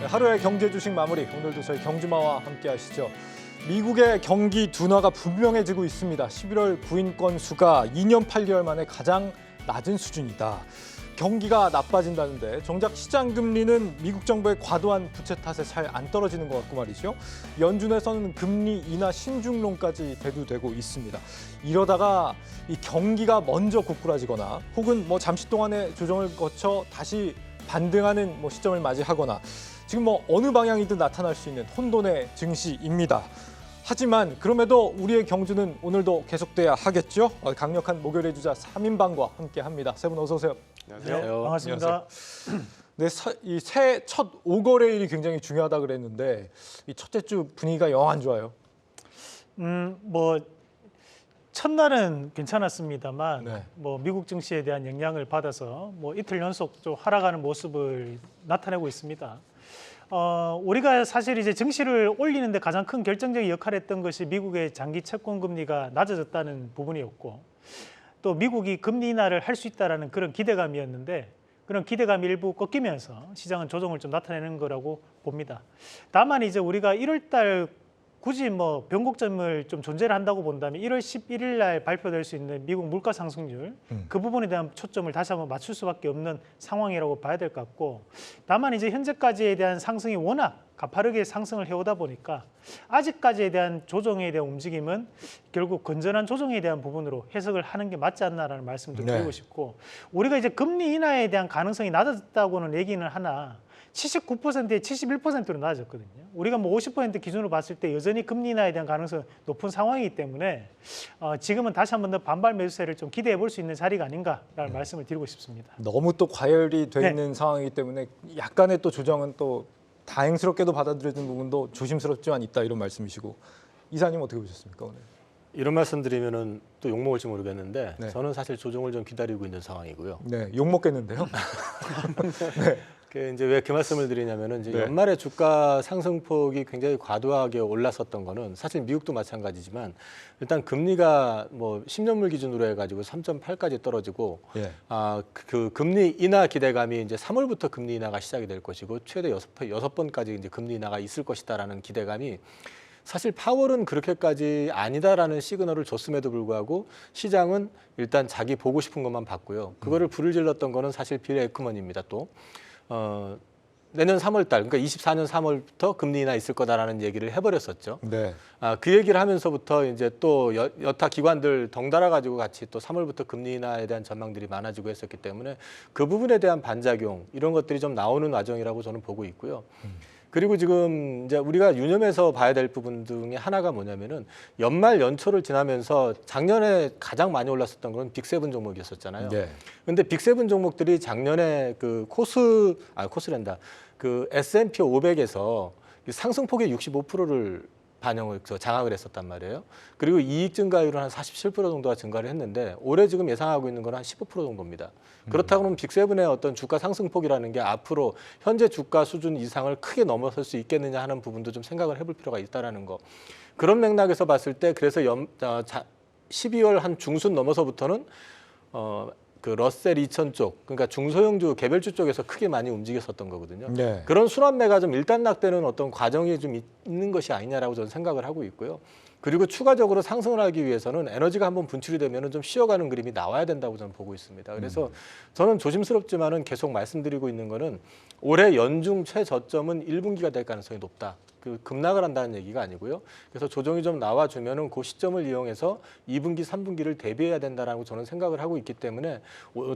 네, 하루의 경제 주식 마무리. 오늘도 저희 경주마와 함께 하시죠. 미국의 경기 둔화가 분명해지고 있습니다. 11월 구인 건수가 2년 8개월 만에 가장 낮은 수준이다. 경기가 나빠진다는데 정작 시장 금리는 미국 정부의 과도한 부채 탓에 잘 안 떨어지는 것 같고 말이죠. 연준에서는 금리 인하 신중론까지 대두되고 있습니다. 이러다가 이 경기가 먼저 고꾸라지거나 혹은 잠시 동안의 조정을 거쳐 다시 반등하는 시점을 맞이하거나 지금 어느 방향이든 나타날 수 있는 혼돈의 증시입니다. 하지만 그럼에도 우리의 경주는 오늘도 계속돼야 하겠죠. 강력한 목요일의 주자 3인방과 함께합니다. 세 분 어서 오세요. 안녕하세요. 네, 반갑습니다. 네, 이 새해 첫 오거래일이 굉장히 중요하다 그랬는데 이 첫째 주 분위기가 영 안 좋아요. 첫날은 괜찮았습니다만 네. 미국 증시에 대한 영향을 받아서 이틀 연속 좀 하락하는 모습을 나타내고 있습니다. 우리가 사실 이제 증시를 올리는데 가장 큰 결정적인 역할을 했던 것이 미국의 장기 채권 금리가 낮아졌다는 부분이었고 또 미국이 금리 인하를 할 수 있다라는 그런 기대감이었는데 그런 기대감이 일부 꺾이면서 시장은 조정을 좀 나타내는 거라고 봅니다. 다만 이제 우리가 1월 달 굳이 변곡점을 좀 존재를 한다고 본다면 1월 11일 날 발표될 수 있는 미국 물가 상승률 그 부분에 대한 초점을 다시 한번 맞출 수밖에 없는 상황이라고 봐야 될 것 같고 다만 이제 현재까지에 대한 상승이 워낙 가파르게 상승을 해오다 보니까 아직까지에 대한 조정에 대한 움직임은 결국 건전한 조정에 대한 부분으로 해석을 하는 게 맞지 않나라는 말씀도 드리고 싶고 우리가 이제 금리 인하에 대한 가능성이 낮아졌다고는 얘기는 하나 79%에 71%로 낮아졌거든요. 우리가 50% 기준으로 봤을 때 여전히 금리 인하에 대한 가능성이 높은 상황이기 때문에 지금은 다시 한 번 더 반발 매수세를 좀 기대해 볼 수 있는 자리가 아닌가라는 말씀을 드리고 싶습니다. 너무 또 과열이 돼 있는 상황이기 때문에 약간의 또 조정은 또 다행스럽게도 받아들여진 부분도 조심스럽지만 있다 이런 말씀이시고 이사님 어떻게 보셨습니까 오늘? 이런 말씀 드리면은 또 욕 먹을지 모르겠는데 네. 저는 사실 조정을 좀 기다리고 있는 상황이고요. 네, 욕 먹겠는데요. 이제 왜 그 말씀을 드리냐면은 이제 네. 연말에 주가 상승폭이 굉장히 과도하게 올랐었던 거는 사실 미국도 마찬가지지만 일단 금리가 10년물 기준으로 해가지고 3.8까지 떨어지고 예. 그 금리 인하 기대감이 이제 3월부터 금리 인하가 시작이 될 것이고 최대 6번까지 이제 금리 인하가 있을 것이다라는 기대감이 사실 파월은 그렇게까지 아니다라는 시그널을 줬음에도 불구하고 시장은 일단 자기 보고 싶은 것만 봤고요. 그거를 불을 질렀던 거는 사실 빌 에크먼입니다. 또 내년 3월 달, 그러니까 24년 3월부터 금리 인하 있을 거다라는 얘기를 해버렸었죠. 네. 그 얘기를 하면서부터 이제 또 여타 기관들 덩달아 가지고 같이 또 3월부터 금리 인하에 대한 전망들이 많아지고 했었기 때문에 그 부분에 대한 반작용 이런 것들이 좀 나오는 과정이라고 저는 보고 있고요. 그리고 지금 이제 우리가 유념해서 봐야 될 부분 중에 하나가 뭐냐면은 연말 연초를 지나면서 작년에 가장 많이 올랐었던 건 빅세븐 종목이었었잖아요. 네. 근데 빅세븐 종목들이 작년에 그 코스랜다. 그 S&P 500에서 상승폭의 65%를 장악을 했었단 말이에요. 그리고 이익 증가율은 한 47% 정도가 증가를 했는데 올해 지금 예상하고 있는 건 한 15% 정도입니다. 그렇다고 하면 빅세븐의 어떤 주가 상승폭이라는 게 앞으로 현재 주가 수준 이상을 크게 넘어설 수 있겠느냐 하는 부분도 좀 생각을 해볼 필요가 있다라는 거. 그런 맥락에서 봤을 때 그래서 12월 한 중순 넘어서부터는 그 러셀 2000 쪽, 그러니까 중소형주 개별주 쪽에서 크게 많이 움직였었던 거거든요. 네. 그런 순환매가 좀 일단락되는 어떤 과정이 좀 있는 것이 아니냐라고 저는 생각을 하고 있고요. 그리고 추가적으로 상승을 하기 위해서는 에너지가 한번 분출이 되면은 좀 쉬어가는 그림이 나와야 된다고 저는 보고 있습니다. 그래서 저는 조심스럽지만은 계속 말씀드리고 있는 거는 올해 연중 최저점은 1분기가 될 가능성이 높다. 그 급락을 한다는 얘기가 아니고요. 그래서 조정이 좀 나와주면은 그 시점을 이용해서 2분기, 3분기를 대비해야 된다라고 저는 생각을 하고 있기 때문에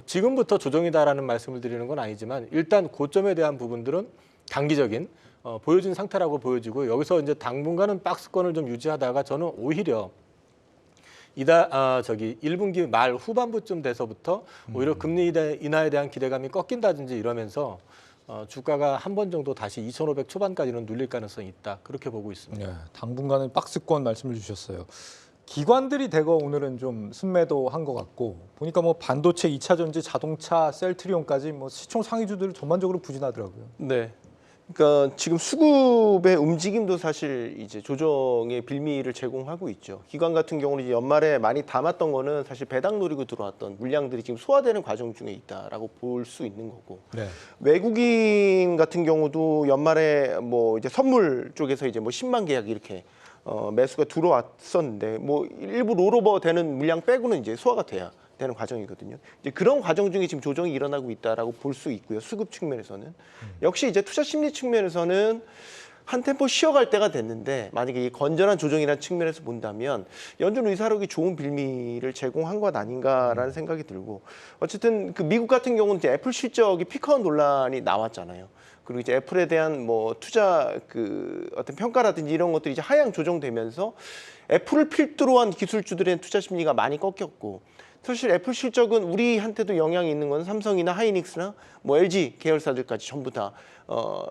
지금부터 조정이다라는 말씀을 드리는 건 아니지만 일단 고점에 대한 부분들은 단기적인 보여진 상태라고 보여지고 여기서 이제 당분간은 박스권을 좀 유지하다가 저는 오히려 1분기 말 후반부쯤 돼서부터 오히려 금리 인하에 대한 기대감이 꺾인다든지 이러면서 주가가 한 번 정도 다시 2,500 초반까지는 눌릴 가능성이 있다. 그렇게 보고 있습니다. 네, 당분간은 박스권 말씀을 주셨어요. 기관들이 대거 오늘은 좀 순매도한 것 같고 보니까 반도체, 2차 전지, 자동차, 셀트리온까지 시총 상위주들 전반적으로 부진하더라고요. 네. 그러니까 지금 수급의 움직임도 사실 이제 조정의 빌미를 제공하고 있죠. 기관 같은 경우는 이제 연말에 많이 담았던 거는 사실 배당 노리고 들어왔던 물량들이 지금 소화되는 과정 중에 있다라고 볼 수 있는 거고. 네. 외국인 같은 경우도 연말에 뭐 이제 선물 쪽에서 이제 뭐 10만 계약 이렇게 매수가 들어왔었는데 뭐 일부 롤오버 되는 물량 빼고는 이제 소화가 돼야 되는 과정이거든요. 이제 그런 과정 중에 지금 조정이 일어나고 있다라고 볼 수 있고요. 수급 측면에서는 역시 이제 투자 심리 측면에서는 한 템포 쉬어갈 때가 됐는데 만약에 이 건전한 조정이라는 측면에서 본다면 연준 의사록이 좋은 빌미를 제공한 것 아닌가라는 생각이 들고 어쨌든 그 미국 같은 경우는 이제 애플 실적이 피크아웃 논란이 나왔잖아요. 그리고 이제 애플에 대한 뭐 투자 그 어떤 평가라든지 이런 것들이 이제 하향 조정되면서 애플을 필두로 한 기술주들의 투자 심리가 많이 꺾였고 사실 애플 실적은 우리한테도 영향이 있는 건 삼성이나 하이닉스나 뭐 LG 계열사들까지 전부 다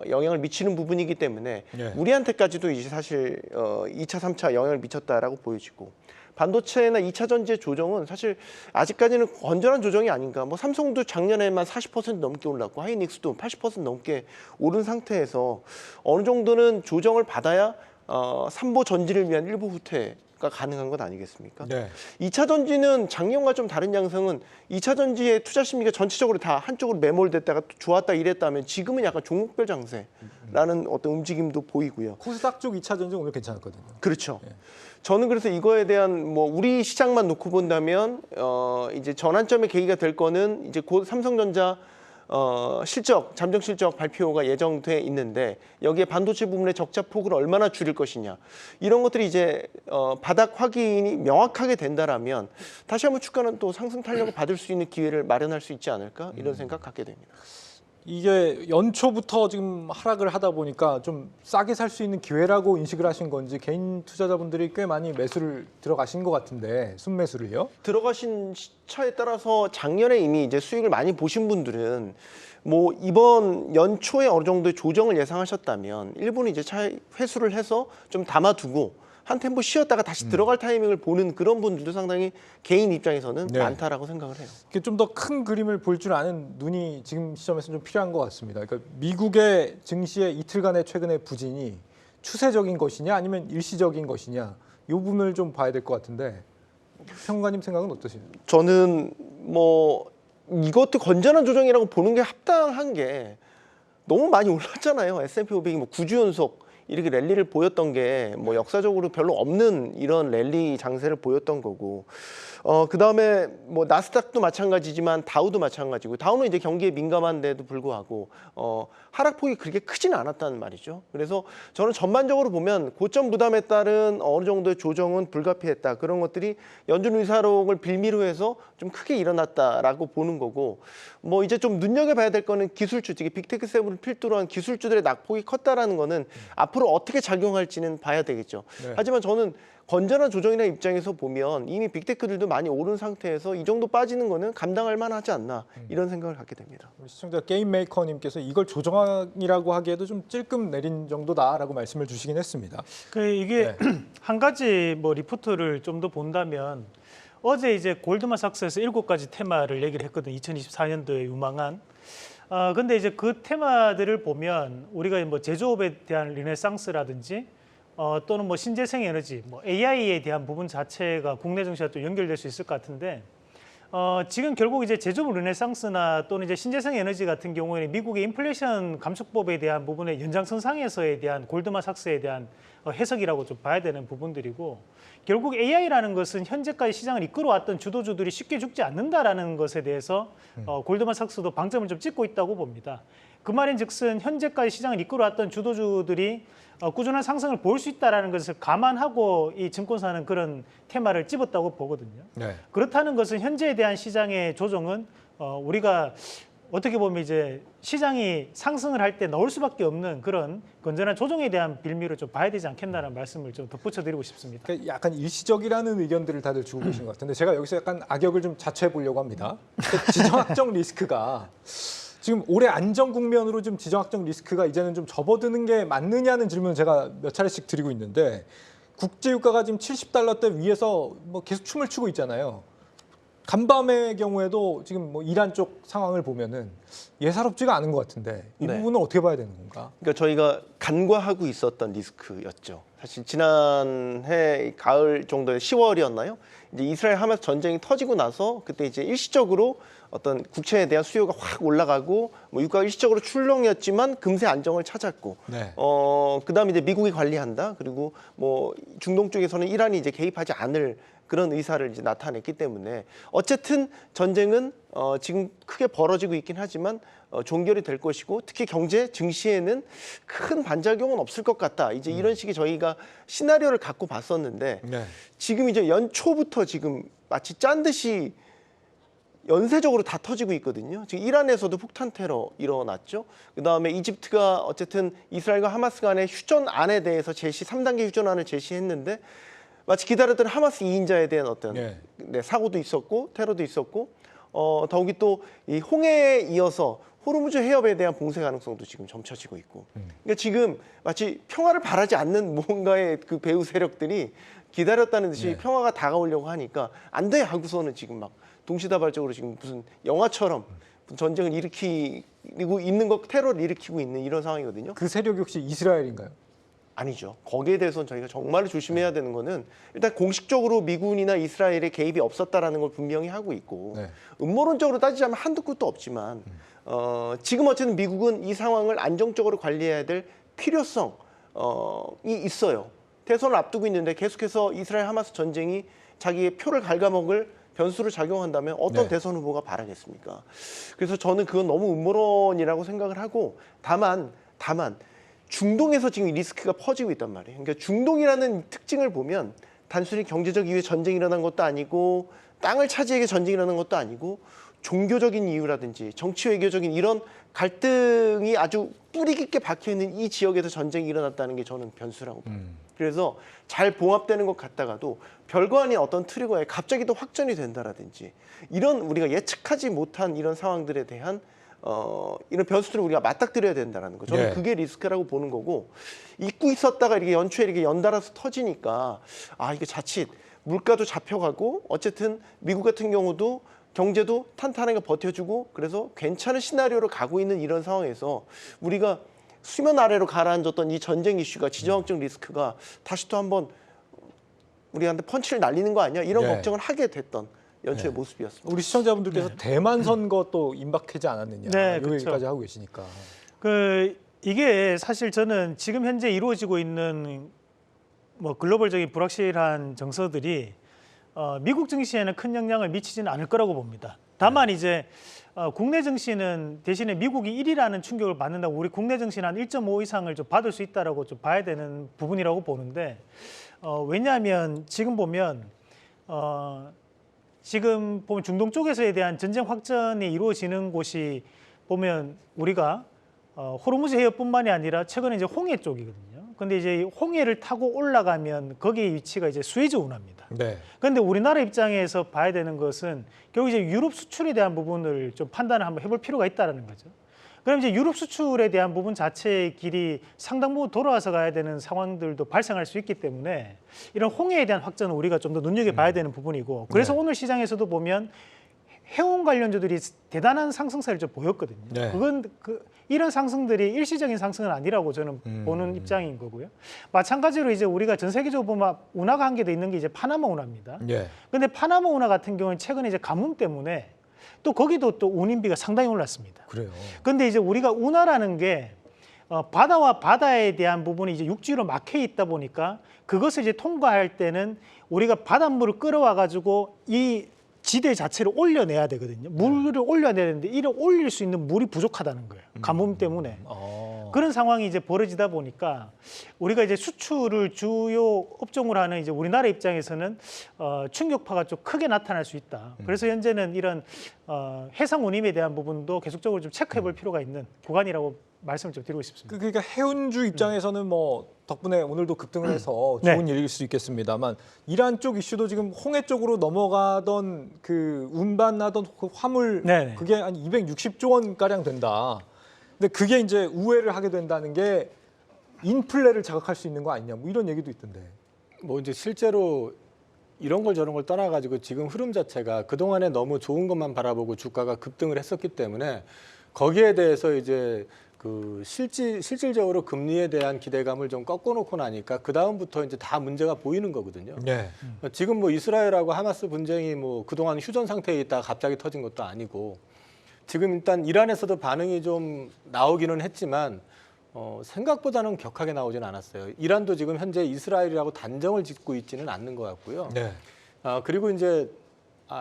영향을 미치는 부분이기 때문에 네. 우리한테까지도 이제 사실 2차, 3차 영향을 미쳤다라고 보여지고 반도체나 2차 전지의 조정은 사실 아직까지는 건전한 조정이 아닌가. 뭐 삼성도 작년에만 40% 넘게 올랐고 하이닉스도 80% 넘게 오른 상태에서 어느 정도는 조정을 받아야 삼보 전지를 위한 일부 후퇴가 가능한 것 아니겠습니까? 네. 2차 전지는 작년과 좀 다른 양상은 2차 전지의 투자 심리가 전체적으로 다 한쪽으로 매몰됐다가 또 좋았다 이랬다면 지금은 약간 종목별 장세라는 어떤 움직임도 보이고요. 코스닥 쪽 2차 전지 오늘 괜찮았거든요. 그렇죠. 예. 저는 그래서 이거에 대한 뭐 우리 시장만 놓고 본다면 이제 전환점의 계기가 될 거는 이제 곧 삼성전자 실적, 잠정 실적 발표가 예정돼 있는데 여기에 반도체 부분의 적자 폭을 얼마나 줄일 것이냐 이런 것들이 이제 바닥 확인이 명확하게 된다라면 다시 한번 주가는 또 상승 탄력을 받을 수 있는 기회를 마련할 수 있지 않을까 이런 생각 갖게 됩니다. 이게 연초부터 지금 하락을 하다 보니까 좀 싸게 살 수 있는 기회라고 인식을 하신 건지 개인 투자자분들이 꽤 많이 매수를 들어가신 것 같은데 순매수를요? 들어가신 시차에 따라서 작년에 이미 이제 수익을 많이 보신 분들은 뭐 이번 연초에 어느 정도의 조정을 예상하셨다면 일부는 이제 차익 회수를 해서 좀 담아두고 한 템포 쉬었다가 다시 들어갈 타이밍을 보는 그런 분들도 상당히 개인 입장에서는 네. 많다라고 생각을 해요. 좀 더 큰 그림을 볼 줄 아는 눈이 지금 시점에서 좀 필요한 것 같습니다. 그러니까 미국의 증시의 이틀간의 최근의 부진이 추세적인 것이냐 아니면 일시적인 것이냐 이 부분을 좀 봐야 될 것 같은데 평론가님 생각은 어떠십니까? 저는 뭐 이것도 건전한 조정이라고 보는 게 합당한 게 너무 많이 올랐잖아요. S&P 500이 뭐 9주 연속 이렇게 랠리를 보였던 게 뭐 역사적으로 별로 없는 이런 랠리 장세를 보였던 거고 그다음에 뭐 나스닥도 마찬가지지만 다우도 마찬가지고 다우는 이제 경기에 민감한데도 불구하고 하락폭이 그렇게 크지는 않았다는 말이죠. 그래서 저는 전반적으로 보면 고점 부담에 따른 어느 정도의 조정은 불가피했다. 그런 것들이 연준 의사록을 빌미로 해서 좀 크게 일어났다라고 보는 거고 뭐 이제 좀 눈여겨봐야 될 거는 기술주, 특히 빅테크 세븐을 필두로 한 기술주들의 낙폭이 컸다라는 거는 앞으로 어떻게 작용할지는 봐야 되겠죠. 네. 하지만 저는 건전한 조정이나 입장에서 보면 이미 빅테크들도 많이 오른 상태에서 이 정도 빠지는 거는 감당할 만하지 않나 이런 생각을 갖게 됩니다. 우리 시청자 게임 메이커님께서 이걸 조정이라고 하기에도 좀 찔끔 내린 정도다라고 말씀을 주시긴 했습니다. 이게 한 가지 뭐 리포트를 좀 더 본다면 어제 이제 골드만삭스에서 7가지 테마를 얘기를 했거든요. 2024년도에 유망한. 근데 이제 그 테마들을 보면 우리가 뭐 제조업에 대한 르네상스라든지 또는 뭐 신재생 에너지, 뭐 AI에 대한 부분 자체가 국내 증시와 또 연결될 수 있을 것 같은데 지금 결국 이제 제조업 르네상스나 또는 이제 신재생 에너지 같은 경우에는 미국의 인플레이션 감축법에 대한 부분의 연장선상에서에 대한 골드만삭스에 대한 해석이라고 좀 봐야 되는 부분들이고 결국 AI라는 것은 현재까지 시장을 이끌어왔던 주도주들이 쉽게 죽지 않는다라는 것에 대해서 골드만삭스도 방점을 좀 찍고 있다고 봅니다. 그 말인즉슨 현재까지 시장을 이끌어왔던 주도주들이 꾸준한 상승을 볼 수 있다는 것을 감안하고 이 증권사는 그런 테마를 찝었다고 보거든요. 네. 그렇다는 것은 현재에 대한 시장의 조정은 우리가 어떻게 보면 이제 시장이 상승을 할 때 넣을 수밖에 없는 그런 건전한 조정에 대한 빌미로 좀 봐야 되지 않겠나라는 말씀을 좀 덧붙여드리고 싶습니다. 그러니까 약간 일시적이라는 의견들을 다들 주고 계신 것 같은데 제가 여기서 약간 악역을 좀 자초해 보려고 합니다. 그러니까 지정학적 리스크가 지금 올해 안정 국면으로 좀 지정학적 리스크가 이제는 좀 접어드는 게 맞느냐는 질문을 제가 몇 차례씩 드리고 있는데 국제유가가 지금 $70대 위에서 뭐 계속 춤을 추고 있잖아요. 간밤의 경우에도 지금 뭐 이란 쪽 상황을 보면은 예사롭지가 않은 것 같은데 이 네. 부분은 어떻게 봐야 되는 건가? 그러니까 저희가 간과하고 있었던 리스크였죠. 사실 지난해 가을 정도에 10월이었나요? 이제 이스라엘 하마스 전쟁이 터지고 나서 그때 이제 일시적으로 어떤 국채에 대한 수요가 확 올라가고 뭐 유가가 일시적으로 출렁이었지만 금세 안정을 찾았고 네. 그다음에 이제 미국이 관리한다. 그리고 뭐 중동 쪽에서는 이란이 이제 개입하지 않을 그런 의사를 이제 나타냈기 때문에 어쨌든 전쟁은 지금 크게 벌어지고 있긴 하지만 종결이 될 것이고 특히 경제 증시에는 큰 반작용은 없을 것 같다. 이제 이런 식의 저희가 시나리오를 갖고 봤었는데 네. 지금 이제 연초부터 지금 마치 짠 듯이 연쇄적으로 다 터지고 있거든요. 지금 이란에서도 폭탄 테러 일어났죠. 그다음에 이집트가 어쨌든 이스라엘과 하마스 간의 휴전안에 대해서 3단계 휴전안을 제시했는데 마치 기다렸던 하마스 2인자에 대한 어떤 네. 사고도 있었고 테러도 있었고 더욱이 또 이 홍해에 이어서 호르무즈 해협에 대한 봉쇄 가능성도 지금 점쳐지고 있고 그러니까 지금 마치 평화를 바라지 않는 뭔가의 그 배후 세력들이 기다렸다는 듯이 네. 평화가 다가오려고 하니까 안 돼 하고서는 지금 막 동시다발적으로 지금 무슨 영화처럼 전쟁을 일으키고 있는 것, 테러를 일으키고 있는 이런 상황이거든요. 그 세력이 혹시 이스라엘인가요? 아니죠. 거기에 대해서는 저희가 정말로 조심해야 되는 거는 일단 공식적으로 미군이나 이스라엘의 개입이 없었다라는 걸 분명히 하고 있고 네. 음모론적으로 따지자면 한두 끝도 없지만 지금 어쨌든 미국은 이 상황을 안정적으로 관리해야 될 필요성이 있어요. 대선을 앞두고 있는데 계속해서 이스라엘 하마스 전쟁이 자기의 표를 갉아먹을 변수로 작용한다면 어떤 네. 대선 후보가 바라겠습니까? 그래서 저는 그건 너무 음모론이라고 생각을 하고 다만 중동에서 지금 리스크가 퍼지고 있단 말이에요. 그러니까 중동이라는 특징을 보면 단순히 경제적 이유에 전쟁이 일어난 것도 아니고 땅을 차지하게 전쟁이 일어난 것도 아니고 종교적인 이유라든지 정치 외교적인 이런 갈등이 아주 뿌리 깊게 박혀 있는 이 지역에서 전쟁이 일어났다는 게 저는 변수라고 봐요. 그래서 잘 봉합되는 것 같다가도 별거 아닌 어떤 트리거에 갑자기 또 확전이 된다라든지 이런 우리가 예측하지 못한 이런 상황들에 대한 이런 변수들을 우리가 맞닥뜨려야 된다는 거. 저는 네. 그게 리스크라고 보는 거고 잊고 있었다가 이렇게 연초에 이렇게 연달아서 터지니까 이게 자칫 물가도 잡혀가고 어쨌든 미국 같은 경우도 경제도 탄탄하게 버텨주고 그래서 괜찮은 시나리오로 가고 있는 이런 상황에서 우리가 수면 아래로 가라앉았던 이 전쟁 이슈가 지정학적 리스크가 다시 또 한번 우리한테 펀치를 날리는 거 아니야? 이런 네. 걱정을 하게 됐던 연초의 네. 모습이었습니다. 우리 시청자분들께서 대만 선거 또 임박하지 않았느냐 네, 이 얘기까지 그렇죠. 하고 계시니까. 이게 사실 저는 지금 현재 이루어지고 있는 뭐 글로벌적인 불확실한 정서들이 미국 증시에는 큰 영향을 미치지는 않을 거라고 봅니다. 다만 이제 국내 증시는 대신에 미국이 1위라는 충격을 받는다고 우리 국내 증시는 한 1.5 이상을 좀 받을 수 있다라고 좀 봐야 되는 부분이라고 보는데 왜냐하면 지금 보면 중동 쪽에서에 대한 전쟁 확전이 이루어지는 곳이 보면 우리가 호르무즈 해협뿐만이 아니라 최근에 이제 홍해 쪽이거든요. 근데 이제 홍해를 타고 올라가면 거기의 위치가 이제 수에즈 운하입니다. 네. 그런데 우리나라 입장에서 봐야 되는 것은 결국 이제 유럽 수출에 대한 부분을 좀 판단을 한번 해볼 필요가 있다는 거죠. 그럼 이제 유럽 수출에 대한 부분 자체의 길이 상당 부분 돌아와서 가야 되는 상황들도 발생할 수 있기 때문에 이런 홍해에 대한 확전은 우리가 좀 더 눈여겨봐야 되는 부분이고 그래서 네. 오늘 시장에서도 보면 해운 관련주들이 대단한 상승세를 좀 보였거든요. 네. 그건 이런 상승들이 일시적인 상승은 아니라고 저는 보는 입장인 거고요. 마찬가지로 이제 우리가 전 세계적으로 보면 운하가 한 개 더 있는 게 이제 파나마 운하입니다. 예. 근데 파나마 운하 같은 경우는 최근에 이제 가뭄 때문에 또 거기도 또 운임비가 상당히 올랐습니다. 그래요. 근데 이제 우리가 운하라는 게 바다와 바다에 대한 부분이 이제 육지로 막혀 있다 보니까 그것을 이제 통과할 때는 우리가 바닷물을 끌어와 가지고 이 지대 자체를 올려내야 되거든요. 물을 올려내야 되는데 이를 올릴 수 있는 물이 부족하다는 거예요. 가뭄 때문에. 그런 상황이 이제 벌어지다 보니까 우리가 이제 수출을 주요 업종으로 하는 이제 우리나라 입장에서는 충격파가 좀 크게 나타날 수 있다. 그래서 현재는 이런 해상 운임에 대한 부분도 계속적으로 좀 체크해 볼 필요가 있는 구간이라고 말씀을 좀 드리고 싶습니다. 그러니까 해운주 입장에서는 뭐 덕분에 오늘도 급등을 해서 네. 좋은 일일 수 있겠습니다만 이란 쪽 이슈도 지금 홍해 쪽으로 넘어가던 그 운반하던 그 화물 네네. 그게 한 260조 원 가량 된다. 근데 그게 이제 우회를 하게 된다는 게 인플레를 자극할 수 있는 거 아니냐 뭐 이런 얘기도 있던데. 뭐 이제 실제로 이런 걸 저런 걸 떠나가지고 지금 흐름 자체가 그동안에 너무 좋은 것만 바라보고 주가가 급등을 했었기 때문에 거기에 대해서 이제 그 실질적으로 금리에 대한 기대감을 좀 꺾어놓고 나니까 그 다음부터 이제 다 문제가 보이는 거거든요. 네. 지금 뭐 이스라엘하고 하마스 분쟁이 뭐 그동안 휴전 상태에 있다가 갑자기 터진 것도 아니고 지금 일단 이란에서도 반응이 좀 나오기는 했지만 생각보다는 격하게 나오진 않았어요. 이란도 지금 현재 이스라엘이라고 단정을 짓고 있지는 않는 것 같고요. 네. 그리고 이제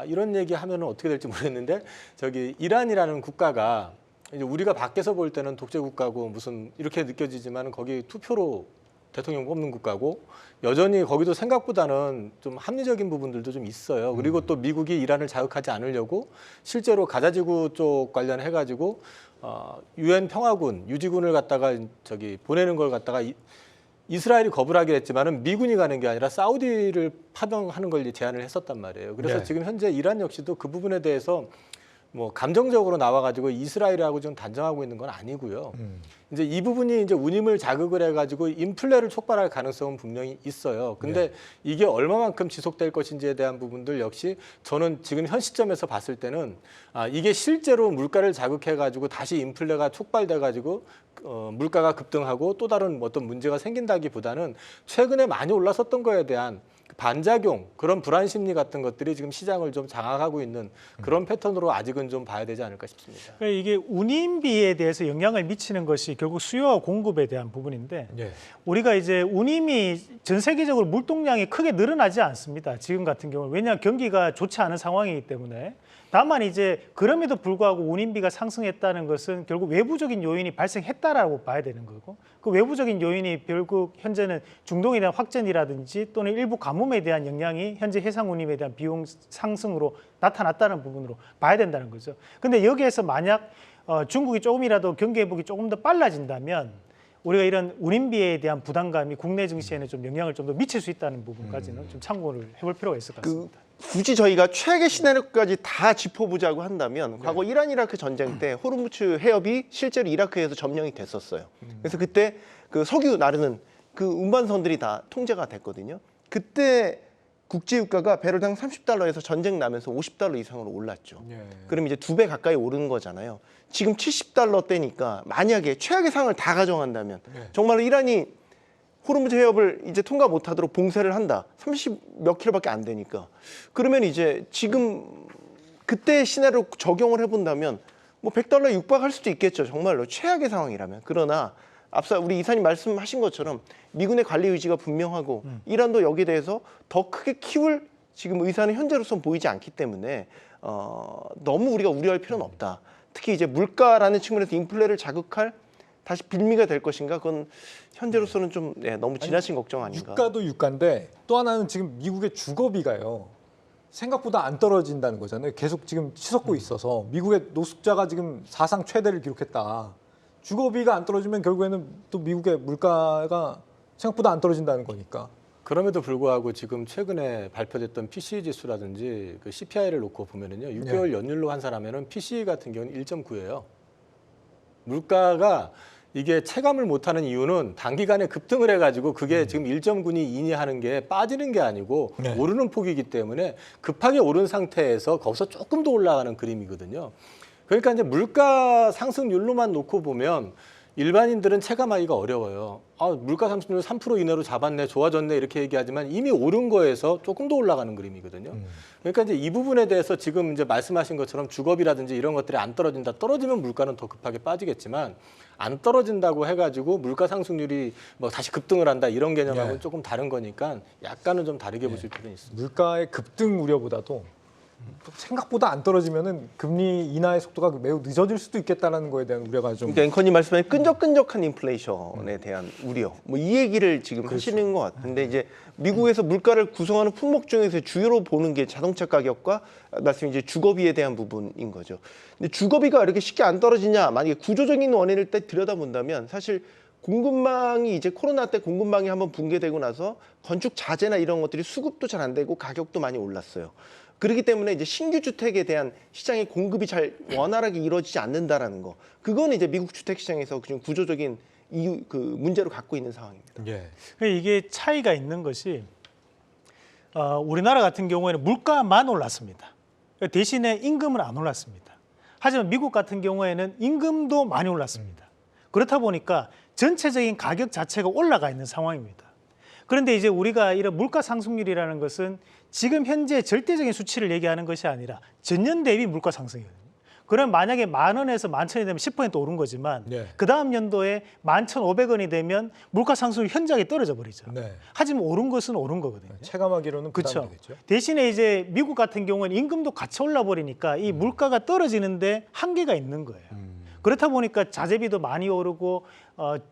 이런 얘기 하면은 어떻게 될지 모르겠는데 저기 이란이라는 국가가 이제 우리가 밖에서 볼 때는 독재 국가고 무슨 이렇게 느껴지지만 거기 투표로 대통령 뽑는 국가고 여전히 거기도 생각보다는 좀 합리적인 부분들도 좀 있어요. 그리고 또 미국이 이란을 자극하지 않으려고 실제로 가자지구 쪽 관련해 가지고 유엔 평화군 유지군을 갖다가 저기 보내는 걸 갖다가 이스라엘이 거부를 하긴 했지만은 미군이 가는 게 아니라 사우디를 파병하는 걸 제안을 했었단 말이에요. 그래서 네. 지금 현재 이란 역시도 그 부분에 대해서 뭐 감정적으로 나와가지고 이스라엘하고 좀 단정하고 있는 건 아니고요. 이제 이 부분이 이제 운임을 자극을 해가지고 인플레를 촉발할 가능성은 분명히 있어요. 근데 이게 얼마만큼 지속될 것인지에 대한 부분들 역시 저는 지금 현 시점에서 봤을 때는 이게 실제로 물가를 자극해가지고 다시 인플레가 촉발돼가지고 물가가 급등하고 또 다른 어떤 문제가 생긴다기보다는 최근에 많이 올랐었던 거에 대한 반작용, 그런 불안 심리 같은 것들이 지금 시장을 좀 장악하고 있는 그런 패턴으로 아직은 좀 봐야 되지 않을까 싶습니다. 그러니까 이게 운임비에 대해서 영향을 미치는 것이 결국 수요와 공급에 대한 부분인데 네. 우리가 이제 운임이 전 세계적으로 물동량이 크게 늘어나지 않습니다. 지금 같은 경우는 왜냐하면 경기가 좋지 않은 상황이기 때문에. 다만 이제 그럼에도 불구하고 운임비가 상승했다는 것은 결국 외부적인 요인이 발생했다라고 봐야 되는 거고 그 외부적인 요인이 결국 현재는 중동에 대한 확전이라든지 또는 일부 가뭄에 대한 영향이 현재 해상 운임에 대한 비용 상승으로 나타났다는 부분으로 봐야 된다는 거죠. 근데 여기에서 만약 중국이 조금이라도 경기 회복이 조금 더 빨라진다면 우리가 이런 운임비에 대한 부담감이 국내 증시에는 좀 영향을 좀 더 미칠 수 있다는 부분까지는 좀 참고를 해볼 필요가 있을 것 같습니다. 굳이 저희가 최악의 시나리오까지 다 짚어보자고 한다면 과거 이란 이라크 전쟁 때 호르무즈 해협이 실제로 이라크에서 점령이 됐었어요. 그래서 그때 그 석유 나르는 그 운반선들이 다 통제가 됐거든요. 그때 국제유가가 배럴당 30달러에서 전쟁 나면서 50달러 이상으로 올랐죠. 그럼 이제 2배 가까이 오른 거잖아요. 지금 70달러대니까 만약에 최악의 상황을 다 가정한다면 정말로 이란이 호르무즈 해협을 이제 통과 못하도록 봉쇄를 한다. 30몇 킬로밖에 안 되니까. 그러면 이제 지금 그때 시나리오 적용을 해본다면 뭐 100달러 육박할 수도 있겠죠. 정말로 최악의 상황이라면. 그러나 앞서 우리 이사님 말씀하신 것처럼 미군의 관리 의지가 분명하고 이란도 여기에 대해서 더 크게 키울 지금 의사는 현재로선 보이지 않기 때문에 너무 우리가 우려할 필요는 없다. 특히 이제 물가라는 측면에서 인플레를 자극할 다시 빌미가 될 것인가? 그건 현재로서는 좀 너무 지나친 걱정 아닌가? 유가도 유가인데 또 하나는 지금 미국의 주거비가요. 생각보다 안 떨어진다는 거잖아요. 계속 지금 치솟고 있어서 미국의 노숙자가 지금 사상 최대를 기록했다. 주거비가 안 떨어지면 결국에는 또 미국의 물가가 생각보다 안 떨어진다는 거니까. 그럼에도 불구하고 지금 최근에 발표됐던 PCE 지수라든지 그 CPI를 놓고 보면은요, 6개월 연율로 환산하면은 PCE 같은 경우는 1.9예요. 물가가 이게 체감을 못하는 이유는 단기간에 급등을 해가지고 그게 지금 1.9니 2니 하는 게 빠지는 게 아니고 오르는 폭이기 때문에 급하게 오른 상태에서 거기서 조금 더 올라가는 그림이거든요. 그러니까 이제 물가 상승률로만 놓고 보면 일반인들은 체감하기가 어려워요. 물가 상승률 3% 이내로 잡았네, 좋아졌네 이렇게 얘기하지만 이미 오른 거에서 조금 더 올라가는 그림이거든요. 그러니까 이제 이 부분에 대해서 지금 이제 말씀하신 것처럼 주거비라든지 이런 것들이 안 떨어진다. 떨어지면 물가는 더 급하게 빠지겠지만 안 떨어진다고 해가지고 물가 상승률이 뭐 다시 급등을 한다 이런 개념하고는 조금 다른 거니까 약간은 좀 다르게 보실 필요는 있습니다. 물가의 급등 우려보다도 생각보다 안 떨어지면은 금리 인하의 속도가 매우 늦어질 수도 있겠다는 거에 대한 우려가 좀. 그러니까 앵커님 말씀에 끈적끈적한 인플레이션에 대한 우려, 뭐 이 얘기를 지금 하시는 것 같은데 이제 미국에서 물가를 구성하는 품목 중에서 주요로 보는 게 자동차 가격과 말씀 이제 주거비에 대한 부분인 거죠. 근데 주거비가 이렇게 쉽게 안 떨어지냐? 만약에 구조적인 원인을 딱 들여다본다면 사실 공급망이 이제 코로나 때 공급망이 한번 붕괴되고 나서 건축 자재나 이런 것들이 수급도 잘 안 되고 가격도 많이 올랐어요. 그렇기 때문에 이제 신규 주택에 대한 시장의 공급이 잘 원활하게 이루어지지 않는다라는 거. 그건 이제 미국 주택 시장에서 좀 구조적인 이유 그 문제로 갖고 있는 상황입니다. 예. 이게 차이가 있는 것이 우리나라 같은 경우에는 물가만 올랐습니다. 대신에 임금은 안 올랐습니다. 하지만 미국 같은 경우에는 임금도 많이 올랐습니다. 그렇다 보니까 전체적인 가격 자체가 올라가 있는 상황입니다. 그런데 이제 우리가 이런 물가 상승률이라는 것은 지금 현재 절대적인 수치를 얘기하는 것이 아니라 전년 대비 물가 상승이거든요. 그럼 만약에 10,000원에서 11,000원이 되면 10% 오른 거지만 네. 그 다음 연도에 11,500원이 되면 물가 상승률 현저하게 떨어져 버리죠. 네. 하지만 오른 것은 오른 거거든요. 체감하기로는 그렇죠. 부담되겠죠. 대신에 이제 미국 같은 경우는 임금도 같이 올라 버리니까 이 물가가 떨어지는데 한계가 있는 거예요. 그렇다 보니까 자재비도 많이 오르고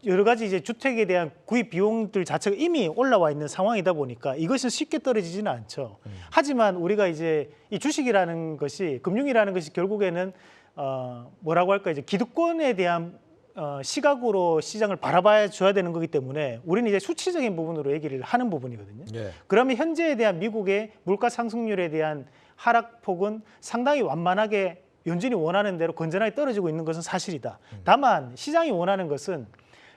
여러 가지 이제 주택에 대한 구입 비용들 자체가 이미 올라와 있는 상황이다 보니까 이것은 쉽게 떨어지지는 않죠. 하지만 우리가 이제 이 주식이라는 것이 금융이라는 것이 결국에는 뭐라고 할까 이제 기득권에 대한 시각으로 시장을 바라봐 줘야 되는 거기 때문에 우리는 이제 수치적인 부분으로 얘기를 하는 부분이거든요. 예. 그러면 현재에 대한 미국의 물가 상승률에 대한 하락폭은 상당히 완만하게 연준이 원하는 대로 건전하게 떨어지고 있는 것은 사실이다. 다만 시장이 원하는 것은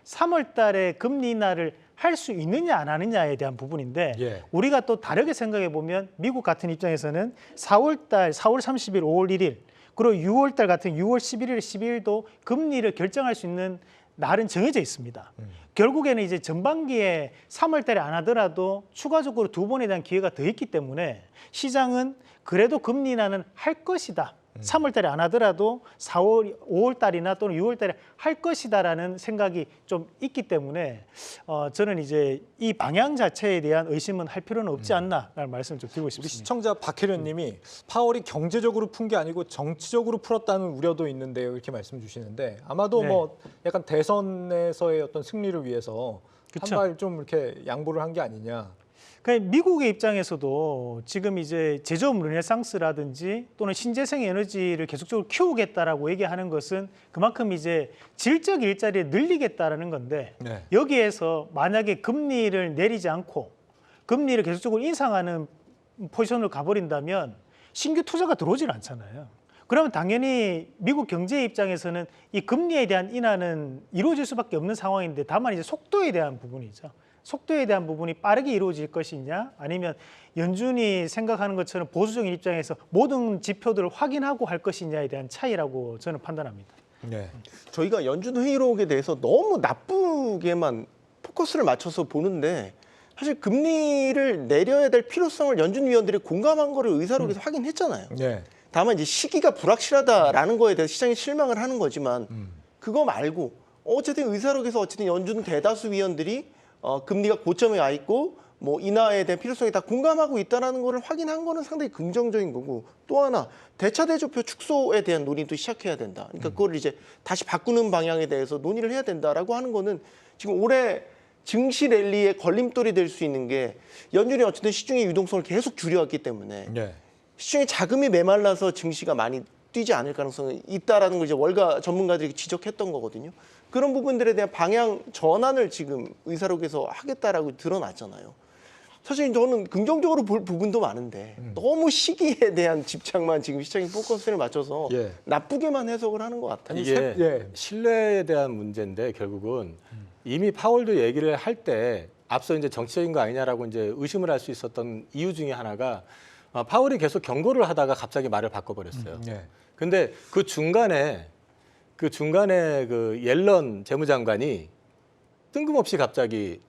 3월 달에 금리 인하를 할 수 있느냐 안 하느냐에 대한 부분인데 예. 우리가 또 다르게 생각해 보면 미국 같은 입장에서는 4월 달 4월 30일, 5월 1일 그리고 6월 달 같은 6월 11일, 12일도 금리를 결정할 수 있는 날은 정해져 있습니다. 결국에는 이제 전반기에 3월 달에 안 하더라도 추가적으로 2번에 대한 기회가 더 있기 때문에 시장은 그래도 금리 인하는 할 것이다. 3월 달에 안 하더라도 5월 달이나 또는 6월 달에 할 것이다라는 생각이 좀 있기 때문에 저는 이제 이 방향 자체에 대한 의심은 할 필요는 없지 않나라는 말씀을 좀 드리고 우리 싶습니다. 시청자 박혜련님이 파월이 경제적으로 푼 게 아니고 정치적으로 풀었다는 우려도 있는데요. 이렇게 말씀 주시는데 아마도 네. 뭐 약간 대선에서의 어떤 승리를 위해서 그쵸. 한 발 좀 이렇게 양보를 한 게 아니냐. 그러니까 미국의 입장에서도 지금 이제 제조업 르네상스라든지 또는 신재생 에너지를 계속적으로 키우겠다라고 얘기하는 것은 그만큼 이제 질적 일자리를 늘리겠다라는 건데 네. 여기에서 만약에 금리를 내리지 않고 금리를 계속적으로 인상하는 포지션으로 가버린다면 신규 투자가 들어오질 않잖아요. 그러면 당연히 미국 경제 입장에서는 이 금리에 대한 인하는 이루어질 수밖에 없는 상황인데 다만 이제 속도에 대한 부분이죠. 속도에 대한 부분이 빠르게 이루어질 것이냐 아니면 연준이 생각하는 것처럼 보수적인 입장에서 모든 지표들을 확인하고 할 것이냐에 대한 차이라고 저는 판단합니다. 네. 저희가 연준 회의록에 대해서 너무 나쁘게만 포커스를 맞춰서 보는데 사실 금리를 내려야 될 필요성을 연준 위원들이 공감한 거를 의사록에서 확인했잖아요. 네. 다만 이제 시기가 불확실하다라는 거에 대해서 시장이 실망을 하는 거지만 그거 말고 어쨌든 의사록에서 어쨌든 연준 대다수 위원들이 금리가 고점에 와 있고 뭐 인하에 대한 필요성이 다 공감하고 있다는 거를 확인한 거는 상당히 긍정적인 거고 또 하나 대차 대조표 축소에 대한 논의도 시작해야 된다. 그러니까 그걸 이제 다시 바꾸는 방향에 대해서 논의를 해야 된다라고 하는 거는 지금 올해 증시 랠리의 걸림돌이 될 수 있는 게 연준이 어쨌든 시중의 유동성을 계속 줄여왔기 때문에 네. 시중에 자금이 메말라서 증시가 많이 뛰지 않을 가능성이 있다라는 걸 이제 월가 전문가들이 지적했던 거거든요. 그런 부분들에 대한 방향 전환을 지금 의사록에서 하겠다라고 드러났잖아요. 사실 저는 긍정적으로 볼 부분도 많은데 너무 시기에 대한 집착만 지금 시장의 포커스를 맞춰서 예. 나쁘게만 해석을 하는 것 같아요. 이게 예. 신뢰에 대한 문제인데 결국은 이미 파월도 얘기를 할 때 앞서 이제 정치적인 거 아니냐라고 이제 의심을 할 수 있었던 이유 중에 하나가 파월이 계속 경고를 하다가 갑자기 말을 바꿔버렸어요. 네. 근데 그 중간에 그 옐런 재무장관이 뜬금없이 갑자기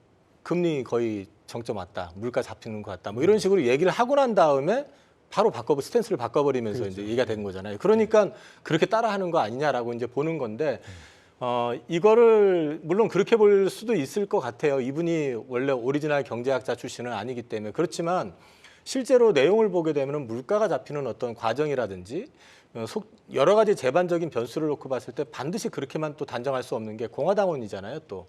금리 거의 정점 왔다, 물가 잡히는 것 같다, 뭐 이런 식으로 얘기를 하고 난 다음에 바로 스탠스를 바꿔버리면서 그렇죠. 이제 얘기가 된 거잖아요. 그러니까 그렇게 따라하는 거 아니냐라고 이제 보는 건데 이거를 물론 그렇게 볼 수도 있을 것 같아요. 이분이 원래 오리지널 경제학자 출신은 아니기 때문에 그렇지만 실제로 내용을 보게 되면 물가가 잡히는 어떤 과정이라든지 여러 가지 제반적인 변수를 놓고 봤을 때 반드시 그렇게만 또 단정할 수 없는 게 공화당원이잖아요. 또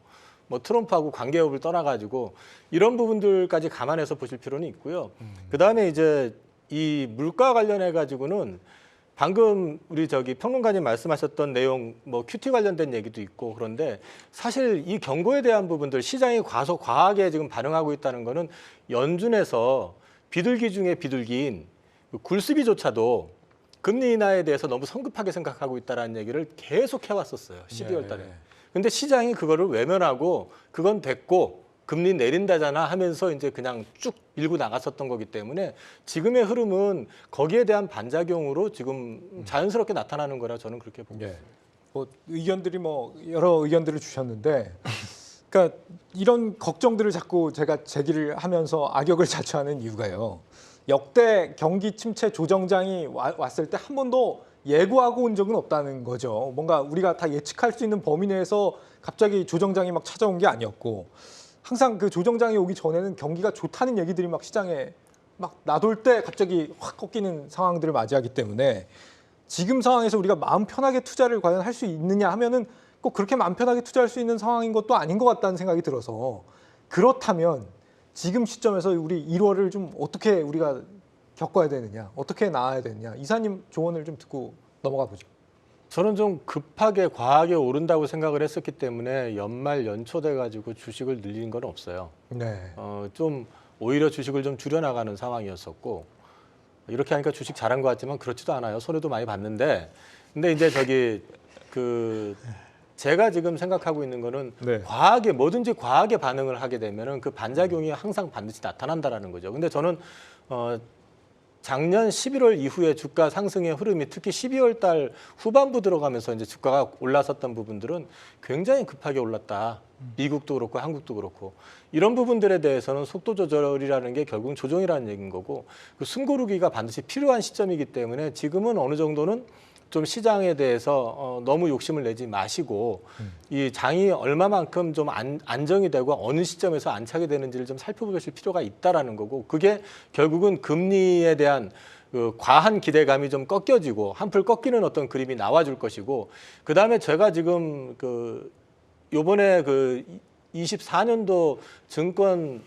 뭐 트럼프하고 관계 여부를 떠나가지고 이런 부분들까지 감안해서 보실 필요는 있고요. 그다음에 이제 이 물가 관련해 가지고는 방금 우리 평론가님 말씀하셨던 내용 뭐 QT 관련된 얘기도 있고 그런데 사실 이 경고에 대한 부분들 시장이 과하게 지금 반응하고 있다는 거는 연준에서 비둘기 중에 비둘기인 굴스비조차도 금리 인하에 대해서 너무 성급하게 생각하고 있다는 얘기를 계속 해왔었어요. 12월 달에. 네. 근데 시장이 그거를 외면하고 그건 됐고 금리 내린다잖아 하면서 이제 그냥 쭉 밀고 나갔었던 거기 때문에 지금의 흐름은 거기에 대한 반작용으로 지금 자연스럽게 나타나는 거라 저는 그렇게 봅니다. 예. 뭐 의견들이 뭐 여러 의견들을 주셨는데, 그러니까 이런 걱정들을 자꾸 제가 제기를 하면서 악역을 자처하는 이유가요. 역대 경기 침체 조정장이 왔을 때 한 번도 예고하고 온 적은 없다는 거죠. 뭔가 우리가 다 예측할 수 있는 범위 내에서 갑자기 조정장이 막 찾아온 게 아니었고, 항상 그 조정장이 오기 전에는 경기가 좋다는 얘기들이 막 시장에 막 나돌 때 갑자기 확 꺾이는 상황들을 맞이하기 때문에 지금 상황에서 우리가 마음 편하게 투자를 과연 할 수 있느냐 하면은 꼭 그렇게 마음 편하게 투자할 수 있는 상황인 것도 아닌 것 같다는 생각이 들어서, 그렇다면 지금 시점에서 우리 1월을 좀 어떻게 우리가 겪어야 되느냐, 어떻게 나아야 되느냐, 이사님 조언을 좀 듣고 넘어가 보죠. 저는 좀 급하게 과하게 오른다고 생각을 했었기 때문에 연말 연초 돼 가지고 주식을 늘린 건 없어요. 네. 좀 오히려 주식을 좀 줄여나가는 상황이었었고, 이렇게 하니까 주식 잘한 것 같지만 그렇지도 않아요. 손해도 많이 봤는데, 근데 이제 제가 지금 생각하고 있는 거는 네. 과하게 뭐든지 과하게 반응을 하게 되면은 그 반작용이 항상 반드시 나타난다라는 거죠. 근데 저는 작년 11월 이후에 주가 상승의 흐름이 특히 12월 달 후반부 들어가면서 이제 주가가 올랐었던 부분들은 굉장히 급하게 올랐다. 미국도 그렇고 한국도 그렇고 이런 부분들에 대해서는 속도 조절이라는 게 결국은 조정이라는 얘기인 거고, 그 숨고르기가 반드시 필요한 시점이기 때문에 지금은 어느 정도는 좀 시장에 대해서 너무 욕심을 내지 마시고 이 장이 얼마만큼 좀 안정이 되고 어느 시점에서 안착이 되는지를 좀 살펴보실 필요가 있다라는 거고, 그게 결국은 금리에 대한 그 과한 기대감이 좀 꺾여지고 한풀 꺾이는 어떤 그림이 나와줄 것이고, 그 다음에 제가 지금 요번에 24년도 증권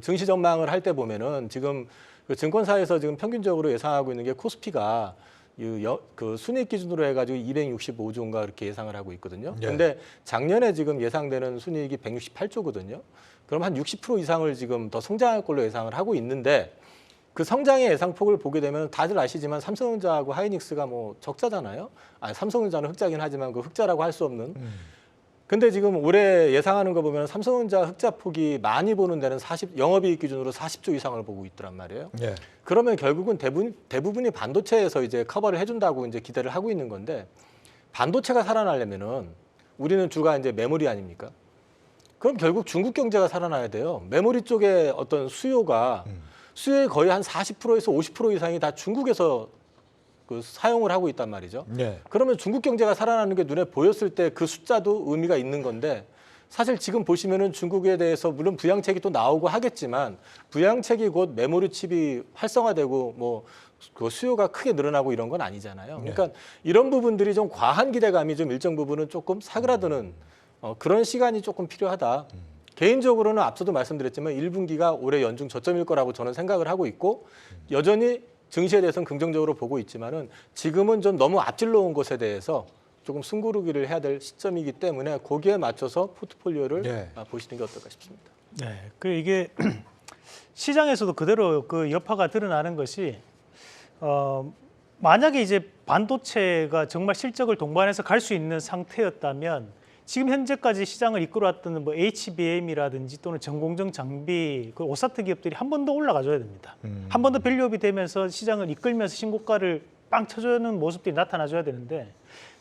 증시 전망을 할 때 보면은 지금 그 증권사에서 지금 평균적으로 예상하고 있는 게 코스피가 순이익 기준으로 해가지고 265조인가 그렇게 예상을 하고 있거든요. 그런데 작년에 지금 예상되는 순이익이 168조거든요. 그럼 한 60% 이상을 지금 더 성장할 걸로 예상을 하고 있는데, 그 성장의 예상폭을 보게 되면 다들 아시지만 삼성전자하고 하이닉스가 뭐 적자잖아요. 삼성전자는 흑자긴 하지만 그 흑자라고 할 수 없는. 근데 지금 올해 예상하는 거 보면 삼성전자 흑자폭이 많이 보는 데는 영업이익 기준으로 40조 이상을 보고 있더란 말이에요. 예. 그러면 결국은 대부분이 반도체에서 이제 커버를 해준다고 이제 기대를 하고 있는 건데, 반도체가 살아나려면은 우리는 주가 이제 메모리 아닙니까? 그럼 결국 중국 경제가 살아나야 돼요. 메모리 쪽에 어떤 수요의 거의 한 40%에서 50% 이상이 다 중국에서 사용을 하고 있단 말이죠. 네. 그러면 중국 경제가 살아나는 게 눈에 보였을 때 그 숫자도 의미가 있는 건데, 사실 지금 보시면은 중국에 대해서 물론 부양책이 또 나오고 하겠지만 부양책이 곧 메모리 칩이 활성화되고 그 수요가 크게 늘어나고 이런 건 아니잖아요. 그러니까 이런 부분들이 좀 과한 기대감이 좀 일정 부분은 조금 사그라드는 그런 시간이 조금 필요하다. 개인적으로는 앞서도 말씀드렸지만 1분기가 올해 연중 저점일 거라고 저는 생각을 하고 있고, 여전히 증시에 대해서는 긍정적으로 보고 있지만은 지금은 좀 너무 앞질러 온 것에 대해서 조금 숨고르기를 해야 될 시점이기 때문에 거기에 맞춰서 포트폴리오를 보시는 게 어떨까 싶습니다. 네, 이게 시장에서도 그대로 그 여파가 드러나는 것이 만약에 이제 반도체가 정말 실적을 동반해서 갈 수 있는 상태였다면 지금 현재까지 시장을 이끌어왔던 뭐 HBM이라든지 또는 전공정 장비, 그 오사트 기업들이 한 번 더 올라가줘야 됩니다. 한 번 더 밸류업이 되면서 시장을 이끌면서 신고가를 빵 쳐주는 모습들이 나타나줘야 되는데,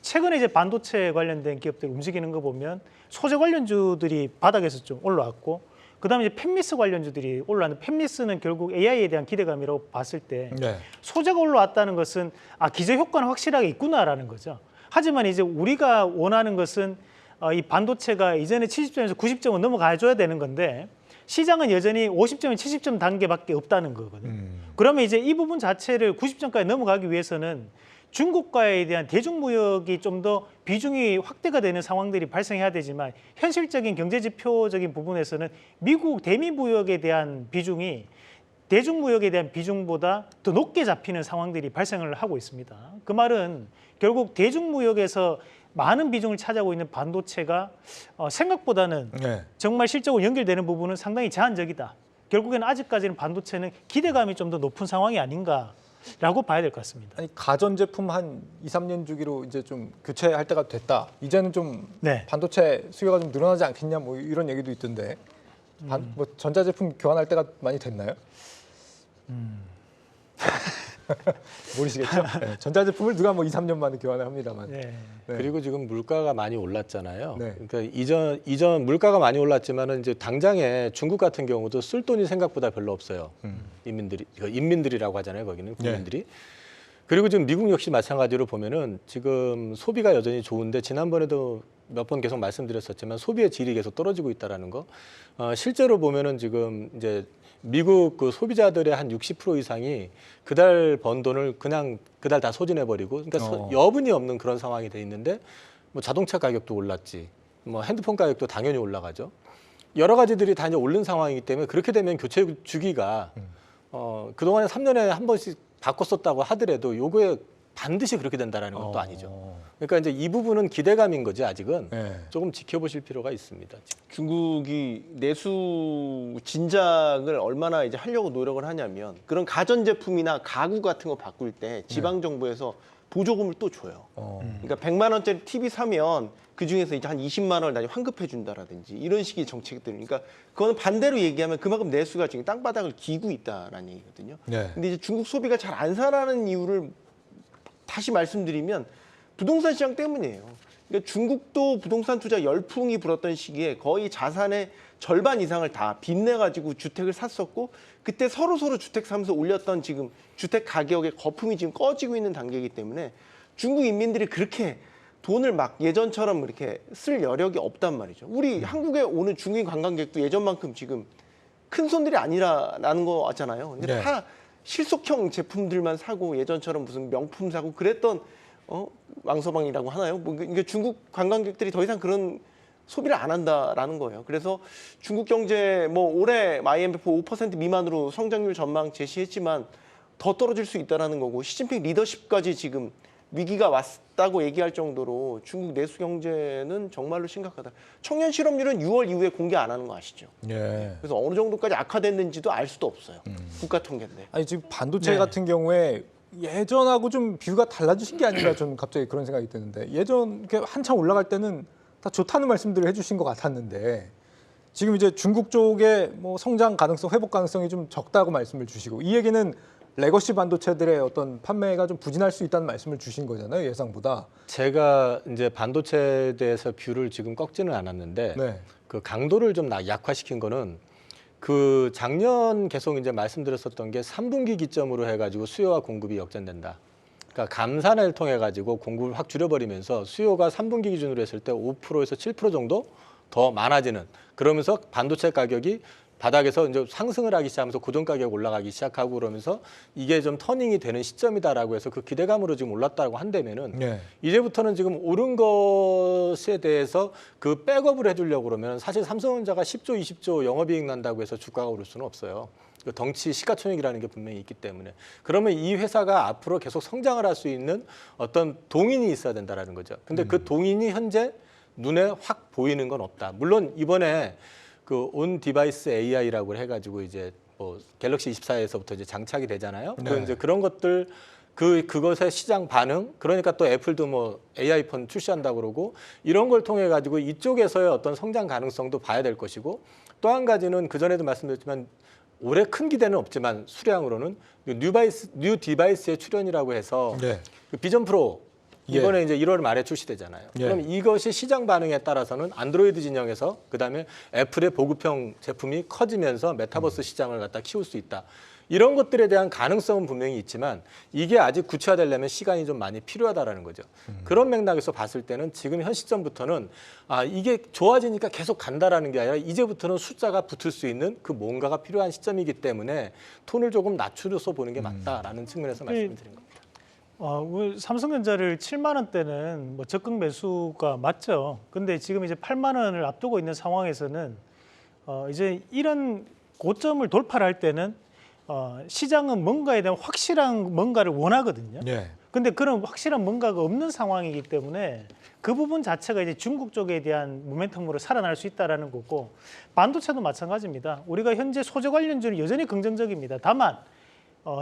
최근에 이제 반도체 관련된 기업들 움직이는 거 보면 소재 관련주들이 바닥에서 좀 올라왔고, 그다음에 이제 팹리스 관련주들이 올라왔는데, 팹리스는 결국 AI에 대한 기대감이라고 봤을 때 소재가 올라왔다는 것은 기저 효과는 확실하게 있구나라는 거죠. 하지만 이제 우리가 원하는 것은 이 반도체가 이전에 70점에서 90점은 넘어가줘야 되는 건데, 시장은 여전히 50점, 70점 단계밖에 없다는 거거든요. 그러면 이제 이 부분 자체를 90점까지 넘어가기 위해서는 중국과에 대한 대중무역이 좀 더 비중이 확대가 되는 상황들이 발생해야 되지만, 현실적인 경제지표적인 부분에서는 미국 대미무역에 대한 비중이 대중무역에 대한 비중보다 더 높게 잡히는 상황들이 발생을 하고 있습니다. 그 말은 결국 대중무역에서 많은 비중을 차지하고 있는 반도체가 생각보다는 정말 실적으로 연결되는 부분은 상당히 제한적이다. 결국에는 아직까지는 반도체는 기대감이 좀 더 높은 상황이 아닌가라고 봐야 될 것 같습니다. 아니, 가전제품 한 2, 3년 주기로 이제 좀 교체할 때가 됐다. 이제는 좀 반도체 수요가 좀 늘어나지 않겠냐 뭐 이런 얘기도 있던데. 뭐 전자제품 교환할 때가 많이 됐나요? 모르시겠죠? 네, 전자제품을 누가 뭐 2, 3년 만에 교환을 합니다만. 네. 네. 그리고 지금 물가가 많이 올랐잖아요. 네. 그러니까 이전 물가가 많이 올랐지만은 이제 당장에 중국 같은 경우도 쓸 돈이 생각보다 별로 없어요. 인민들이라고 하잖아요. 거기는 국민들이. 그리고 지금 미국 역시 마찬가지로 보면은 지금 소비가 여전히 좋은데 지난번에도 몇 번 계속 말씀드렸었지만 소비의 질이 계속 떨어지고 있다라는 거. 실제로 보면은 지금 이제 미국 그 소비자들의 한 60% 이상이 그달 번 돈을 그냥 그달 다 소진해 버리고, 그러니까 여분이 없는 그런 상황이 돼 있는데, 뭐 자동차 가격도 올랐지, 뭐 핸드폰 가격도 당연히 올라가죠. 여러 가지들이 다 이제 오른 상황이기 때문에 그렇게 되면 교체 주기가 그동안에 3년에 한 번씩 바꿨었다고 하더라도 요거에 반드시 그렇게 된다라는 것도 아니죠. 그러니까 이제 이 부분은 기대감인 거지 아직은. 네. 조금 지켜보실 필요가 있습니다. 중국이 내수 진작을 얼마나 이제 하려고 노력을 하냐면 그런 가전제품이나 가구 같은 거 바꿀 때 지방 정부에서 보조금을 또 줘요. 그러니까 100만 원짜리 TV 사면 그 중에서 이제 한 20만 원을 나중에 환급해 준다라든지 이런 식의 정책들. 그러니까 그거는 반대로 얘기하면 그만큼 내수가 지금 땅바닥을 기고 있다라는 얘기거든요. 네. 근데 이제 중국 소비가 잘 안 살아나는 이유를 다시 말씀드리면 부동산 시장 때문이에요. 그러니까 중국도 부동산 투자 열풍이 불었던 시기에 거의 자산의 절반 이상을 다 빚내가지고 주택을 샀었고, 그때 서로 주택 사면서 올렸던 지금 주택 가격의 거품이 지금 꺼지고 있는 단계이기 때문에 중국 인민들이 그렇게 돈을 막 예전처럼 이렇게 쓸 여력이 없단 말이죠. 우리 한국에 오는 중국인 관광객도 예전만큼 지금 큰 손들이 아니라는 거 같잖아요. 근데 네. 다 실속형 제품들만 사고 예전처럼 무슨 명품 사고 그랬던 왕서방이라고 하나요? 뭐 이게 중국 관광객들이 더 이상 그런 소비를 안 한다라는 거예요. 그래서 중국 경제 뭐 올해 IMF 5% 미만으로 성장률 전망 제시했지만 더 떨어질 수 있다라는 거고, 시진핑 리더십까지 지금 위기가 왔다고 얘기할 정도로 중국 내수 경제는 정말로 심각하다. 청년 실업률은 6월 이후에 공개 안 하는 거 아시죠? 예. 그래서 어느 정도까지 악화됐는지도 알 수도 없어요. 국가 통계인데. 아니 지금 반도체 네. 같은 경우에 예전하고 좀 비교가 달라지신 게 아닌가 좀 갑자기 그런 생각이 드는데, 예전 이렇게 한참 올라갈 때는 다 좋다는 말씀들을 해주신 것 같았는데 지금 이제 중국 쪽의 뭐 성장 가능성, 회복 가능성이 좀 적다고 말씀을 주시고, 이 얘기는 레거시 반도체들의 어떤 판매가 좀 부진할 수 있다는 말씀을 주신 거잖아요, 예상보다. 제가 이제 반도체에 대해서 뷰를 지금 꺾지는 않았는데 네. 그 강도를 좀 약화시킨 거는 그 작년 계속 이제 말씀드렸었던 게 3분기 기점으로 해가지고 수요와 공급이 역전된다. 그러니까 감산을 통해 가지고 공급을 확 줄여버리면서 수요가 3분기 기준으로 했을 때 5%에서 7% 정도 더 많아지는, 그러면서 반도체 가격이 바닥에서 이제 상승을 하기 시작하면서 고정 가격 올라가기 시작하고 그러면서 이게 좀 터닝이 되는 시점이다라고 해서 그 기대감으로 지금 올랐다고 한다면은 네. 이제부터는 지금 오른 것에 대해서 그 백업을 해주려고 그러면 사실 삼성전자가 10조, 20조 영업이익 난다고 해서 주가가 오를 수는 없어요. 그 덩치 시가총액이라는 게 분명히 있기 때문에. 그러면 이 회사가 앞으로 계속 성장을 할 수 있는 어떤 동인이 있어야 된다라는 거죠. 근데 그 동인이 현재 눈에 확 보이는 건 없다. 물론 이번에 그 온 디바이스 AI라고 해가지고 이제 뭐 갤럭시 24에서부터 이제 장착이 되잖아요. 네. 이제 그런 것들 그것의 시장 반응, 그러니까 또 애플도 뭐 AI 폰 출시한다고 그러고 이런 걸 통해 가지고 이쪽에서의 어떤 성장 가능성도 봐야 될 것이고, 또 한 가지는 그 전에도 말씀드렸지만 올해 큰 기대는 없지만 수량으로는 뉴 디바이스의 출현이라고 해서 네. 그 비전 프로 이번에 이제 1월 말에 출시되잖아요. 예. 그럼 이것이 시장 반응에 따라서는 안드로이드 진영에서 그다음에 애플의 보급형 제품이 커지면서 메타버스 시장을 갖다 키울 수 있다. 이런 것들에 대한 가능성은 분명히 있지만 이게 아직 구체화되려면 시간이 좀 많이 필요하다라는 거죠. 그런 맥락에서 봤을 때는 지금 현 시점부터는 이게 좋아지니까 계속 간다라는 게 아니라 이제부터는 숫자가 붙을 수 있는 그 뭔가가 필요한 시점이기 때문에 톤을 조금 낮추려서 보는 게 맞다라는 측면에서 말씀을 드린 겁니다. 삼성전자를 7만 원대는 뭐 적극 매수가 맞죠. 근데 지금 이제 8만 원을 앞두고 있는 상황에서는 이제 이런 고점을 돌파를 할 때는 시장은 뭔가에 대한 확실한 뭔가를 원하거든요. 네. 근데 그런 확실한 뭔가가 없는 상황이기 때문에 그 부분 자체가 이제 중국 쪽에 대한 모멘텀으로 살아날 수 있다라는 거고, 반도체도 마찬가지입니다. 우리가 현재 소재 관련주는 여전히 긍정적입니다. 다만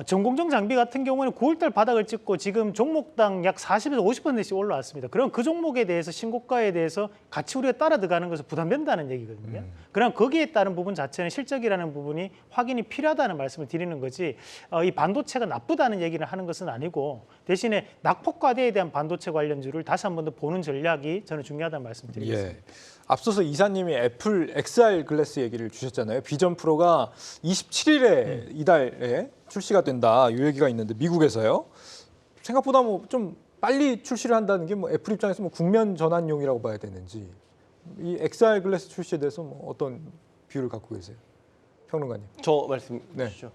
전공정 장비 같은 경우는 9월달 바닥을 찍고 지금 종목당 약 40에서 50%씩 올라왔습니다. 그럼 그 종목에 대해서 신고가에 대해서 같이 우리가 따라 들어가는 것은 부담된다는 얘기거든요. 그럼 거기에 따른 부분 자체는 실적이라는 부분이 확인이 필요하다는 말씀을 드리는 거지 이 반도체가 나쁘다는 얘기를 하는 것은 아니고 대신에 낙폭과대에 대한 반도체 관련주를 다시 한 번 더 보는 전략이 저는 중요하다는 말씀 드리겠습니다. 예. 앞서서 이사님이 애플 XR 글래스 얘기를 주셨잖아요. 비전 프로가 27일에 이달에 출시가 된다 이 얘기가 있는데 미국에서요. 생각보다 뭐 좀 빨리 출시를 한다는 게 뭐 애플 입장에서 뭐 국면 전환용이라고 봐야 되는지 이 XR 글래스 출시에 대해서 뭐 어떤 비유를 갖고 계세요, 평론가님? 저 말씀 네. 주시죠.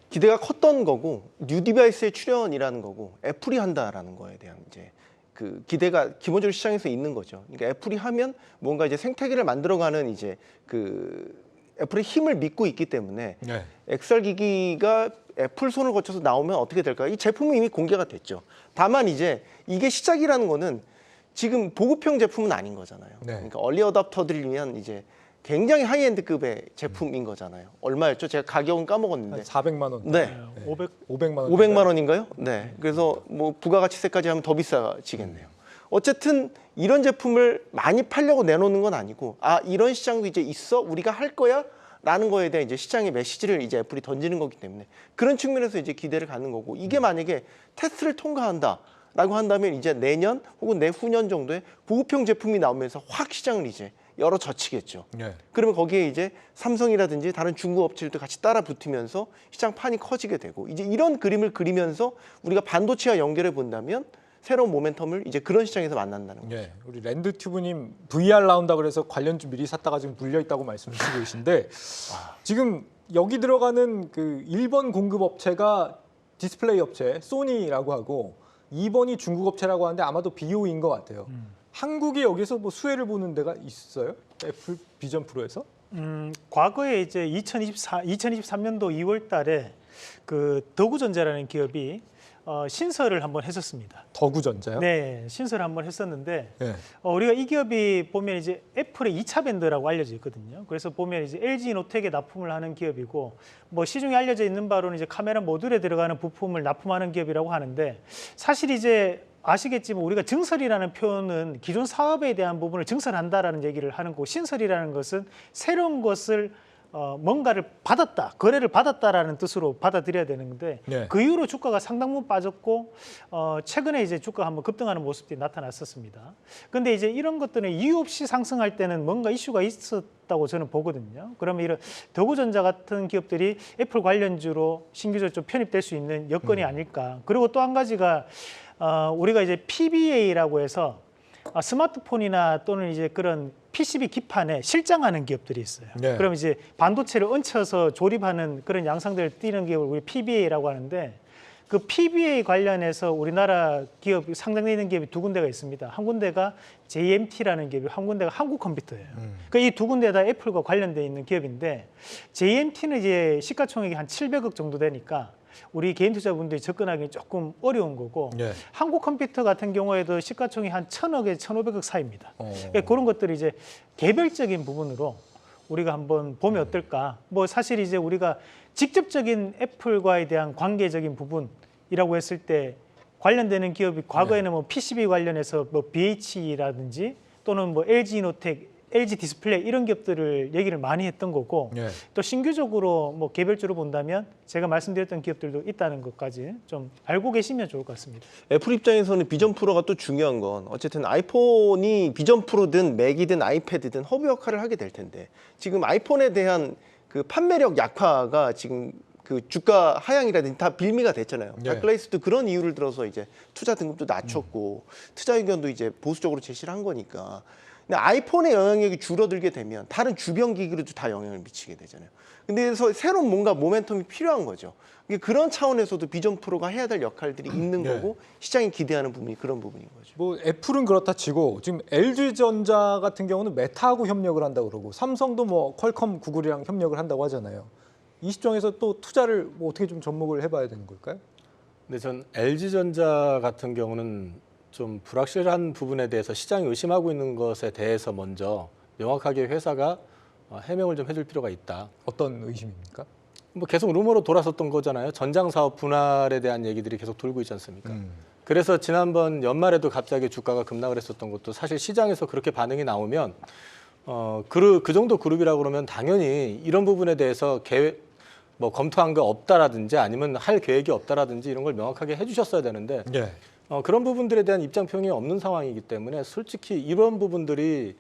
기대가 컸던 거고 뉴 디바이스의 출현이라는 거고 애플이 한다라는 거에 대한 이제 그 기대가 기본적으로 시장에서 있는 거죠. 그러니까 애플이 하면 뭔가 이제 생태계를 만들어가는 이제 그 애플의 힘을 믿고 있기 때문에 네. XR 기기가 애플 손을 거쳐서 나오면 어떻게 될까? 이 제품은 이미 공개가 됐죠. 다만 이제 이게 시작이라는 거는 지금 보급형 제품은 아닌 거잖아요. 네. 그러니까 얼리 어답터들을 위한 이제 굉장히 하이엔드급의 제품인 거잖아요. 얼마였죠? 제가 가격은 한 까먹었는데. 400만 원. 네. 500만 원. 500만 원인가요? 네. 그래서 뭐 부가가치세까지 하면 더 비싸지겠네요. 어쨌든 이런 제품을 많이 팔려고 내놓는 건 아니고 아 이런 시장도 이제 있어 우리가 할 거야 라는 거에 대한 이제 시장의 메시지를 이제 애플이 던지는 거기 때문에 그런 측면에서 이제 기대를 갖는 거고 이게 만약에 테스트를 통과한다라고 한다면 이제 내년 혹은 내후년 정도에 보급형 제품이 나오면서 확 시장을 이제 열어 젖히겠죠. 네. 그러면 거기에 이제 삼성이라든지 다른 중국 업체들도 같이 따라 붙으면서 시장 판이 커지게 되고 이제 이런 그림을 그리면서 우리가 반도체와 연결해 본다면 새로운 모멘텀을 이제 그런 시장에서 만난다는 거죠. 네, 우리 랜드튜브님 VR 나온다 그래서 관련주 미리 샀다가 지금 물려 있다고 말씀하시고 계신데 지금 여기 들어가는 그 1번 공급 업체가 디스플레이 업체 소니라고 하고 2번이 중국 업체라고 하는데 아마도 BOE인 것 같아요. 한국이 여기서 뭐 수혜를 보는 데가 있어요? 애플 비전 프로에서? 과거에 이제 2023년도 2월 달에 그 더구전자라는 기업이 신설을 한번 했었습니다. 더구전자요? 네, 신설을 한번 했었는데 네. 우리가 이 기업이 보면 이제 애플의 2차 밴드라고 알려져 있거든요. 그래서 보면 이제 LG 노텍에 납품을 하는 기업이고 뭐 시중에 알려져 있는 바로는 이제 카메라 모듈에 들어가는 부품을 납품하는 기업이라고 하는데 사실 이제 아시겠지만 우리가 증설이라는 표현은 기존 사업에 대한 부분을 증설한다라는 얘기를 하는 거고 신설이라는 것은 새로운 것을 뭔가를 받았다, 거래를 받았다라는 뜻으로 받아들여야 되는데 네. 그 이후로 주가가 상당 부분 빠졌고 최근에 이제 주가가 한번 급등하는 모습들이 나타났었습니다. 근데 이제 이런 것들은 이유 없이 상승할 때는 뭔가 이슈가 있었다고 저는 보거든요. 그러면 이런 더구전자 같은 기업들이 애플 관련주로 신규적으로 좀 편입될 수 있는 여건이 아닐까. 그리고 또 한 가지가 우리가 이제 PBA라고 해서 스마트폰이나 또는 이제 그런 PCB 기판에 실장하는 기업들이 있어요. 네. 그럼 이제 반도체를 얹혀서 조립하는 그런 양상들을 띄는 기업을 우리 PBA라고 하는데 그 PBA 관련해서 우리나라 기업 상장되어 있는 기업이 두 군데가 있습니다. 한 군데가 JMT라는 기업이 한 군데가 한국컴퓨터예요. 그러니까 이 두 군데 다 애플과 관련되어 있는 기업인데 JMT는 이제 시가총액이 한 700억 정도 되니까 우리 개인 투자분들이 접근하기 조금 어려운 거고 네. 한국컴퓨터 같은 경우에도 시가총액이 한 1,000억에서 1,500억 사이입니다. 그러니까 그런 것들이 이제 개별적인 부분으로 우리가 한번 보면 어떨까? 뭐 사실 이제 우리가 직접적인 애플과에 대한 관계적인 부분이라고 했을 때 관련되는 기업이 과거에는 뭐 PCB 관련해서 뭐 BH라든지 또는 뭐 LG노텍, LG 디스플레이 이런 기업들을 얘기를 많이 했던 거고 네. 또 신규적으로 뭐 개별적으로 본다면 제가 말씀드렸던 기업들도 있다는 것까지 좀 알고 계시면 좋을 것 같습니다. 애플 입장에서는 비전 프로가 또 중요한 건 어쨌든 아이폰이 비전 프로든 맥이든 아이패드든 허브 역할을 하게 될 텐데 지금 아이폰에 대한 그 판매력 약화가 지금 그 주가 하향이라든지 다 빌미가 됐잖아요. 네. 바클레이스도 그런 이유를 들어서 이제 투자 등급도 낮췄고 투자 의견도 이제 보수적으로 제시를 한 거니까. 근데 아이폰의 영향력이 줄어들게 되면 다른 주변 기기로도 다 영향을 미치게 되잖아요. 근데 그래서 새로운 뭔가 모멘텀이 필요한 거죠. 그런 차원에서도 비전 프로가 해야 될 역할들이 있는 네. 거고 시장이 기대하는 부분이 그런 부분인 거죠. 뭐 애플은 그렇다 치고 지금 LG전자 같은 경우는 메타하고 협력을 한다고 그러고 삼성도 뭐 퀄컴, 구글이랑 협력을 한다고 하잖아요. 이 시점에서 또 투자를 뭐 어떻게 좀 접목을 해봐야 되는 걸까요? 근데 전 LG전자 같은 경우는 좀 불확실한 부분에 대해서 시장이 의심하고 있는 것에 대해서 먼저 명확하게 회사가 해명을 좀 해줄 필요가 있다. 어떤 의심입니까? 뭐 계속 루머로 돌았었던 거잖아요. 전장 사업 분할에 대한 얘기들이 계속 돌고 있지 않습니까? 그래서 지난번 연말에도 갑자기 주가가 급락을 했었던 것도 사실 시장에서 그렇게 반응이 나오면 그 정도 그룹이라고 그러면 당연히 이런 부분에 대해서 계획 뭐 검토한 거 없다라든지 아니면 할 계획이 없다라든지 이런 걸 명확하게 해주셨어야 되는데 예. 그런 부분들에 대한 입장표명이 없는 상황이기 때문에 솔직히 이런 부분들이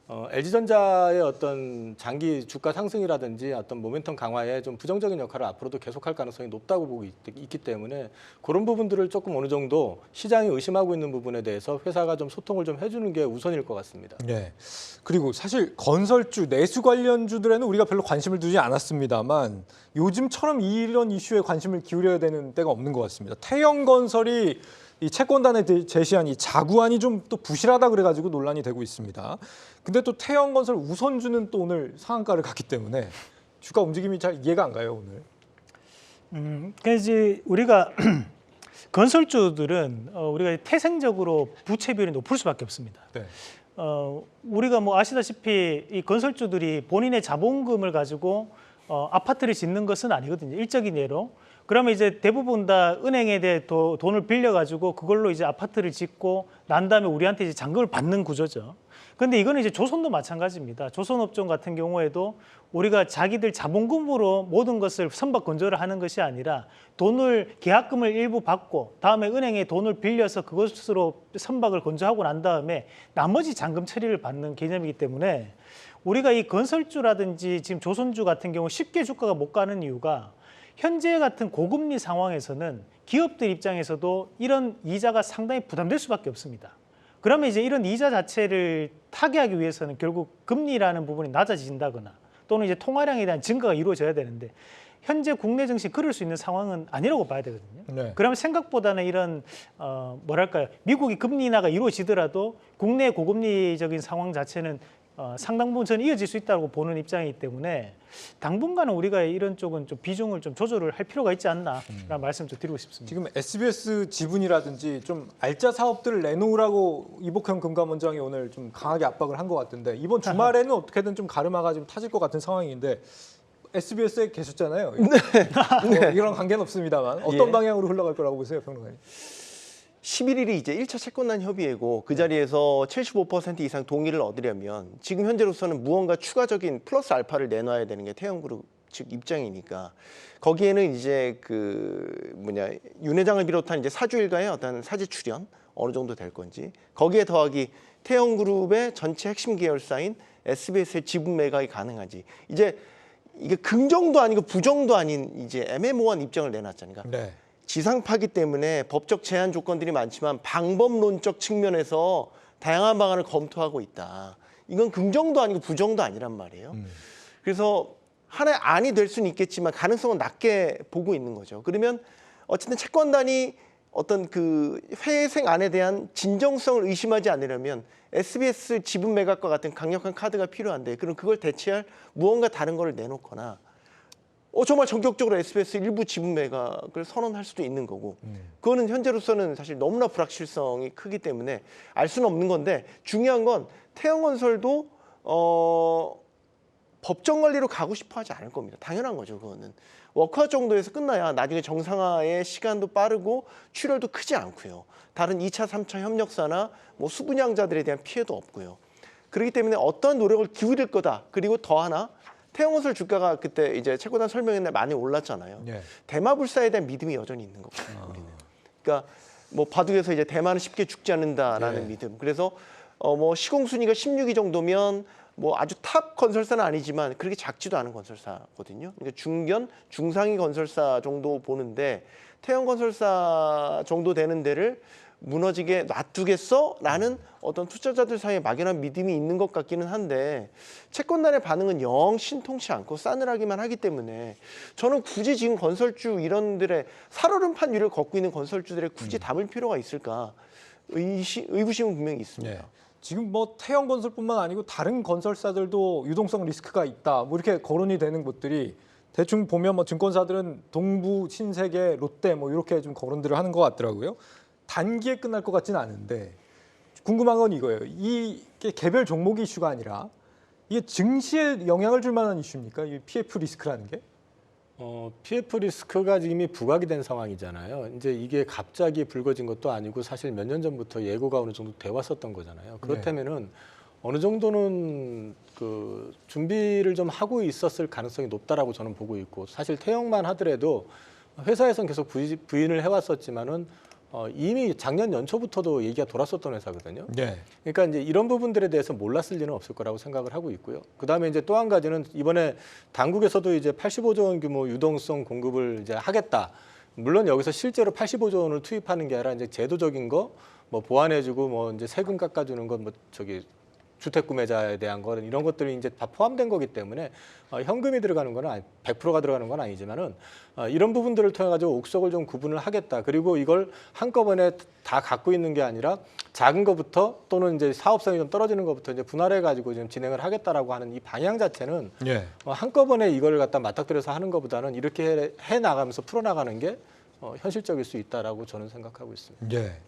LG전자의 어떤 장기 주가 상승이라든지 어떤 모멘텀 강화에 좀 부정적인 역할을 앞으로도 계속할 가능성이 높다고 보고 있기 때문에 그런 부분들을 조금 어느 정도 시장이 의심하고 있는 부분에 대해서 회사가 좀 소통을 좀 해주는 게 우선일 것 같습니다. 네. 그리고 사실 건설주, 내수 관련주들에는 우리가 별로 관심을 두지 않았습니다만 요즘처럼 이런 이슈에 관심을 기울여야 되는 때가 없는 것 같습니다. 태영건설이 이 채권단에 제시한 이 자구안이 좀 또 부실하다 그래가지고 논란이 되고 있습니다. 근데 또 태영건설 우선주는 또 오늘 상한가를 갔기 때문에 주가 움직임이 잘 이해가 안 가요 오늘. 그러니까 이제 우리가 건설주들은 우리가 태생적으로 부채 비율이 높을 수밖에 없습니다. 네. 우리가 뭐 아시다시피 이 건설주들이 본인의 자본금을 가지고 아파트를 짓는 것은 아니거든요. 일적인 예로. 그러면 이제 대부분 다 은행에 대해 돈을 빌려가지고 그걸로 이제 아파트를 짓고 난 다음에 우리한테 이제 잔금을 받는 구조죠. 근데 이거는 이제 조선도 마찬가지입니다. 조선업종 같은 경우에도 우리가 자기들 자본금으로 모든 것을 선박 건조를 하는 것이 아니라 돈을 계약금을 일부 받고 다음에 은행에 돈을 빌려서 그것으로 선박을 건조하고 난 다음에 나머지 잔금 처리를 받는 개념이기 때문에 우리가 이 건설주라든지 지금 조선주 같은 경우 쉽게 주가가 못 가는 이유가 현재 같은 고금리 상황에서는 기업들 입장에서도 이런 이자가 상당히 부담될 수밖에 없습니다. 그러면 이제 이런 이자 자체를 타개하기 위해서는 결국 금리라는 부분이 낮아진다거나 또는 이제 통화량에 대한 증가가 이루어져야 되는데 현재 국내 증시 그럴 수 있는 상황은 아니라고 봐야 되거든요. 네. 그러면 생각보다는 이런 뭐랄까요, 미국이 금리 인하가 이루어지더라도 국내 고금리적인 상황 자체는 상당 부분 저는 이어질 수 있다고 보는 입장이기 때문에 당분간은 우리가 이런 쪽은 좀 비중을 좀 조절을 할 필요가 있지 않나라는 말씀 좀 드리고 싶습니다. 지금 SBS 지분이라든지 좀 알짜 사업들을 내놓으라고 이복형 금감원장이 오늘 좀 강하게 압박을 한 것 같은데 이번 주말에는 어떻게든 좀 가르마가 좀 타질 것 같은 상황인데 SBS에 계셨잖아요. 네. 이런 관계는 없습니다만 어떤 예. 방향으로 흘러갈 거라고 보세요, 평론가님? 11일이 이제 1차 채권단 협의회고 그 자리에서 75% 이상 동의를 얻으려면 지금 현재로서는 무언가 추가적인 플러스 알파를 내놔야 되는 게 태영그룹 측 입장이니까 거기에는 이제 윤 회장을 비롯한 이제 사주 일가의 어떤 사지 출연 어느 정도 될 건지 거기에 더하기 태영그룹의 전체 핵심 계열사인 SBS의 지분 매각이 가능한지 이제 이게 긍정도 아니고 부정도 아닌 이제 애매모호한 입장을 내놨잖아요. 네. 지상파기 때문에 법적 제한 조건들이 많지만 방법론적 측면에서 다양한 방안을 검토하고 있다. 이건 긍정도 아니고 부정도 아니란 말이에요. 그래서 하나의 안이 될 수는 있겠지만 가능성은 낮게 보고 있는 거죠. 그러면 어쨌든 채권단이 어떤 그 회생안에 대한 진정성을 의심하지 않으려면 SBS 지분 매각과 같은 강력한 카드가 필요한데 그럼 그걸 대체할 무언가 다른 걸 내놓거나 정말 전격적으로 SBS 일부 지분 매각을 선언할 수도 있는 거고 그거는 현재로서는 사실 너무나 불확실성이 크기 때문에 알 수는 없는 건데 중요한 건 태영건설도 법정 관리로 가고 싶어 하지 않을 겁니다. 당연한 거죠. 그거는 워크아웃 정도에서 끝나야 나중에 정상화의 시간도 빠르고 출혈도 크지 않고요. 다른 2차, 3차 협력사나 뭐 수분양자들에 대한 피해도 없고요. 그렇기 때문에 어떠한 노력을 기울일 거다. 그리고 더 하나 태영건설 주가가 그때 이제 채권단 설명회 많이 올랐잖아요. 네. 대마불사에 대한 믿음이 여전히 있는 거거든요. 우리는. 그러니까 뭐 바둑에서 이제 대마는 쉽게 죽지 않는다라는 네. 믿음. 그래서 뭐 시공순위가 16위 정도면 뭐 아주 탑 건설사는 아니지만 그렇게 작지도 않은 건설사거든요. 그러니까 중견, 중상위 건설사 정도 보는데 태영건설사 정도 되는 데를 무너지게 놔두겠어라는 어떤 투자자들 사이에 막연한 믿음이 있는 것 같기는 한데 채권단의 반응은 영 신통치 않고 싸늘하기만 하기 때문에 저는 굳이 지금 건설주 이런들의 살얼음판 위를 걷고 있는 건설주들에 굳이 담을 필요가 있을까 의구심은 분명히 있습니다. 네. 지금 뭐 태영건설뿐만 아니고 다른 건설사들도 유동성 리스크가 있다. 뭐 이렇게 거론이 되는 것들이 대충 보면 뭐 증권사들은 동부, 신세계, 롯데 뭐 이렇게 좀 거론들을 하는 것 같더라고요. 단기에 끝날 것 같지는 않은데 궁금한 건 이거예요. 이게 개별 종목 이슈가 아니라 이게 증시에 영향을 줄 만한 이슈입니까? 이 PF 리스크라는 게? PF 리스크가 이미 부각이 된 상황이잖아요. 이제 이게 갑자기 불거진 것도 아니고 사실 몇 년 전부터 예고가 어느 정도 돼 왔었던 거잖아요. 그렇다면은 어느 정도는 그 준비를 좀 하고 있었을 가능성이 높다라고 저는 보고 있고, 사실 태형만 하더라도 회사에서는 계속 부인을 해왔었지만은 이미 작년 연초부터도 얘기가 돌았었던 회사거든요. 네. 그러니까 이제 이런 부분들에 대해서 몰랐을 리는 없을 거라고 생각을 하고 있고요. 그다음에 이제 또 한 가지는 이번에 당국에서도 이제 85조 원 규모 유동성 공급을 이제 하겠다. 물론 여기서 실제로 85조 원을 투입하는 게 아니라 이제 제도적인 거, 뭐 보완해주고 뭐 이제 세금 깎아주는 건 뭐 저기 주택 구매자에 대한 거는 이런 것들이 이제 다 포함된 거기 때문에 현금이 들어가는 거는 100%가 들어가는 건 아니지만은 이런 부분들을 통해 가지고 옥석을 좀 구분을 하겠다. 그리고 이걸 한꺼번에 다 갖고 있는 게 아니라 작은 거부터 또는 이제 사업성이 좀 떨어지는 것부터 이제 분할해 가지고 좀 진행을 하겠다라고 하는 이 방향 자체는 예. 한꺼번에 이걸 갖다 맞닥뜨려서 하는 것보다는 이렇게 해 나가면서 풀어 나가는 게 현실적일 수 있다라고 저는 생각하고 있습니다. 예.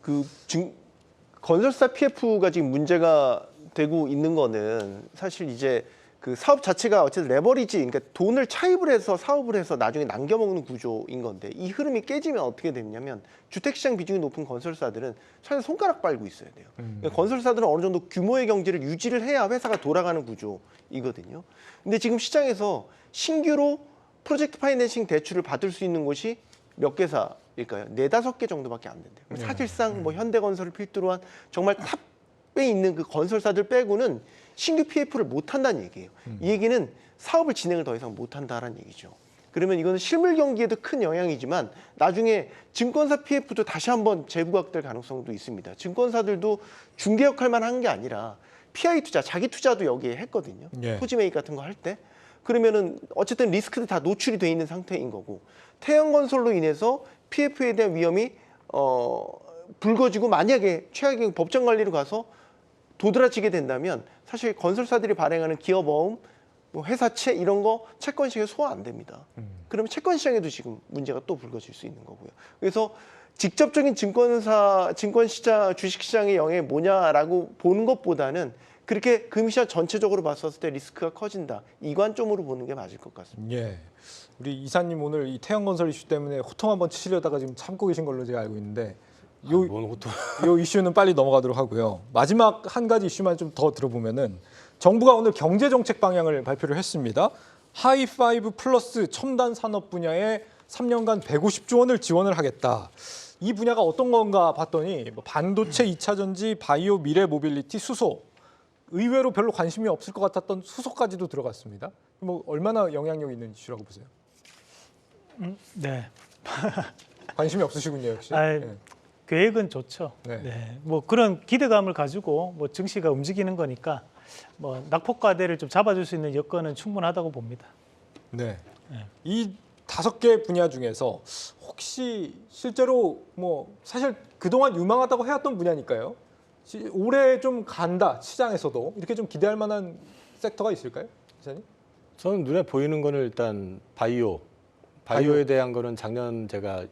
건설사 PF가 지금 문제가 되고 있는 거는 사실 이제 그 사업 자체가 어쨌든 레버리지, 그러니까 돈을 차입을 해서 사업을 해서 나중에 남겨먹는 구조인 건데, 이 흐름이 깨지면 어떻게 되냐면 주택시장 비중이 높은 건설사들은 사실 손가락 빨고 있어야 돼요. 그러니까 건설사들은 어느 정도 규모의 경제를 유지를 해야 회사가 돌아가는 구조이거든요. 근데 지금 시장에서 신규로 프로젝트 파이낸싱 대출을 받을 수 있는 곳이 몇 개사일까요? 4-5개 정도밖에 안 된대요. 사실상 뭐 현대건설을 필두로 한 정말 탑에 있는 그 건설사들 빼고는 신규 PF를 못 한다는 얘기예요. 이 얘기는 사업을 진행을 더 이상 못 한다는 얘기죠. 그러면 이거는 실물 경기에도 큰 영향이지만 나중에 증권사 PF도 다시 한번 재부각될 가능성도 있습니다. 증권사들도 중개 역할만 한 게 아니라 PI 투자, 자기 투자도 여기에 했거든요. 예. 토지 매입 같은 거 할 때. 그러면은 어쨌든 리스크도 다 노출이 돼 있는 상태인 거고, 태형건설로 인해서 PF에 대한 위험이 불거지고 만약에 최악의 법정 관리로 가서 도드라지게 된다면 사실 건설사들이 발행하는 기업어음, 뭐 회사채 이런 거 채권 시장에 소화 안 됩니다. 그러면 채권 시장에도 지금 문제가 또 불거질 수 있는 거고요. 그래서 직접적인 증권시장, 주식시장의 영향이 뭐냐라고 보는 것보다는 그렇게 금시장 전체적으로 봤었을 때 리스크가 커진다, 이 관점으로 보는 게 맞을 것 같습니다. 예. 우리 이사님 오늘 이 태형건설 이슈 때문에 호통 한번 치시려다가 지금 참고 계신 걸로 제가 알고 있는데 요 이슈는 빨리 넘어가도록 하고요. 마지막 한 가지 이슈만 좀 더 들어보면은 정부가 오늘 경제 정책 방향을 발표를 했습니다. 하이파이브 플러스 첨단 산업 분야에 3년간 150조 원을 지원을 하겠다. 이 분야가 어떤 건가 봤더니 뭐 반도체, 2차 전지, 바이오, 미래 모빌리티, 수소. 의외로 별로 관심이 없을 것 같았던 수소까지도 들어갔습니다. 뭐 얼마나 영향력 있는 이슈라고 보세요? 네. 관심이 없으시군요, 역시. 아이, 네. 계획은 좋죠. 네. 네. 뭐 그런 기대감을 가지고 뭐 증시가 움직이는 거니까 뭐 낙폭과대를 좀 잡아줄 수 있는 여건은 충분하다고 봅니다. 네. 네. 이 5개 분야 중에서 혹시 실제로 뭐 사실 그동안 유망하다고 해왔던 분야니까요. 올해 좀 간다, 시장에서도 이렇게 좀 기대할 만한 섹터가 있을까요, 기자님? 저는 눈에 보이는 거는 일단 바이오에 대한 거는 작년 제가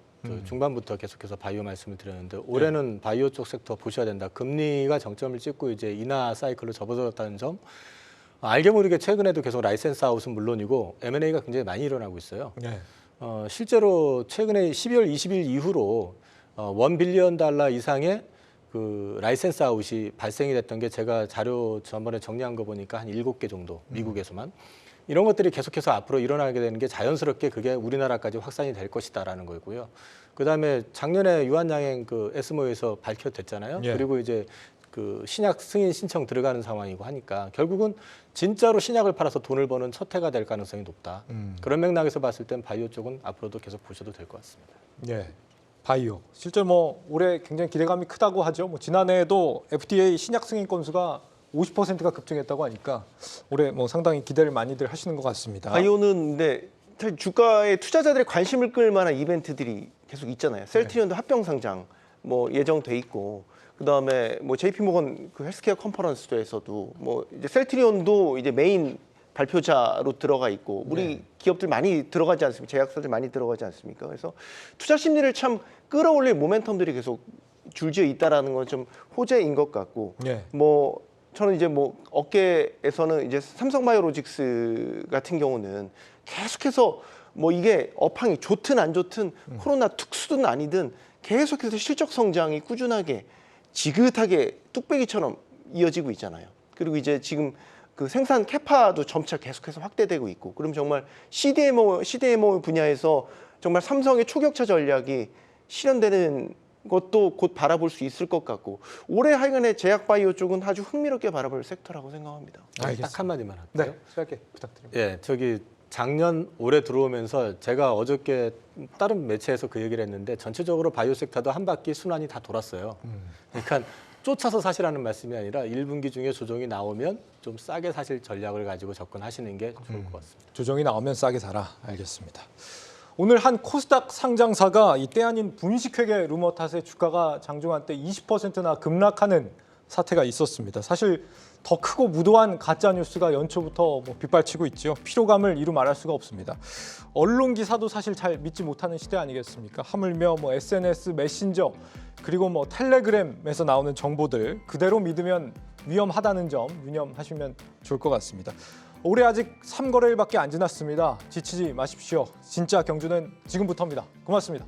중반부터 계속해서 바이오 말씀을 드렸는데, 올해는 바이오 쪽 섹터 보셔야 된다. 금리가 정점을 찍고 이제 인하 사이클로 접어들었다는 점. 알게 모르게 최근에도 계속 라이센스 아웃은 물론이고 M&A가 굉장히 많이 일어나고 있어요. 네. 실제로 최근에 12월 20일 이후로 $1 빌리언 이상의 그 라이센스 아웃이 발생이 됐던 게 제가 자료 전번에 정리한 거 보니까 한 7개 정도, 미국에서만. 이런 것들이 계속해서 앞으로 일어나게 되는 게 자연스럽게 그게 우리나라까지 확산이 될 것이다라는 거고요. 그다음에 작년에 유한양행 그 에스모에서 밝혀졌잖아요. 예. 그리고 이제 그 신약 승인 신청 들어가는 상황이고 하니까 결국은 진짜로 신약을 팔아서 돈을 버는 첫 해가 될 가능성이 높다. 그런 맥락에서 봤을 땐 바이오 쪽은 앞으로도 계속 보셔도 될 것 같습니다. 예. 바이오. 실제 뭐 올해 굉장히 기대감이 크다고 하죠. 뭐 지난해에도 FDA 신약 승인 건수가 50%가 급증했다고 하니까 올해 뭐 상당히 기대를 많이들 하시는 것 같습니다. 바이오는 근데 사실 주가에 투자자들의 관심을 끌 만한 이벤트들이 계속 있잖아요. 셀트리온도 합병 상장 뭐 예정돼 있고, 그다음에 뭐 JP모건 그 헬스케어 컨퍼런스에서도 뭐 이제 셀트리온도 이제 메인 발표자로 들어가 있고, 우리 기업들 많이 들어가지 않습니까? 제약사들 많이 들어가지 않습니까? 그래서 투자 심리를 참 끌어올릴 모멘텀들이 계속 줄지어 있다라는 건 좀 호재인 것 같고, 예. 뭐 저는 이제 뭐 업계에서는 이제 삼성바이오로직스 같은 경우는 계속해서 뭐 이게 업황이 좋든 안 좋든 코로나 특수든 아니든 계속해서 실적 성장이 꾸준하게 지긋하게 뚝배기처럼 이어지고 있잖아요. 그리고 이제 지금 그 생산 캐파도 점차 계속해서 확대되고 있고, 그럼 정말 CDMO 분야에서 정말 삼성의 초격차 전략이 실현되는 것도 곧 바라볼 수 있을 것 같고, 올해 하여간에 제약바이오 쪽은 아주 흥미롭게 바라볼 섹터라고 생각합니다. 딱 한마디만 할게요. 네, 짧게 부탁드립니다. 예, 저기 작년 올해 들어오면서 제가 어저께 다른 매체에서 그 얘기를 했는데 전체적으로 바이오 섹터도 한 바퀴 순환이 다 돌았어요. 그러니까 쫓아서 사시라는 말씀이 아니라 1분기 중에 조정이 나오면 좀 싸게 사실 전략을 가지고 접근하시는 게 좋을 것 같습니다. 조정이 나오면 싸게 사라. 알겠습니다. 오늘 한 코스닥 상장사가 이 때 아닌 분식회계 루머 탓에 주가가 장중 한때 20%나 급락하는 사태가 있었습니다. 사실 더 크고 무도한 가짜 뉴스가 연초부터 빗발치고 있죠. 피로감을 이루 말할 수가 없습니다. 언론 기사도 사실 잘 믿지 못하는 시대 아니겠습니까? 하물며 SNS, 메신저, 그리고 텔레그램에서 나오는 정보들 그대로 믿으면 위험하다는 점 유념하시면 좋을 것 같습니다. 올해 아직 3거래일밖에 안 지났습니다. 지치지 마십시오. 진짜 경주는 지금부터입니다. 고맙습니다.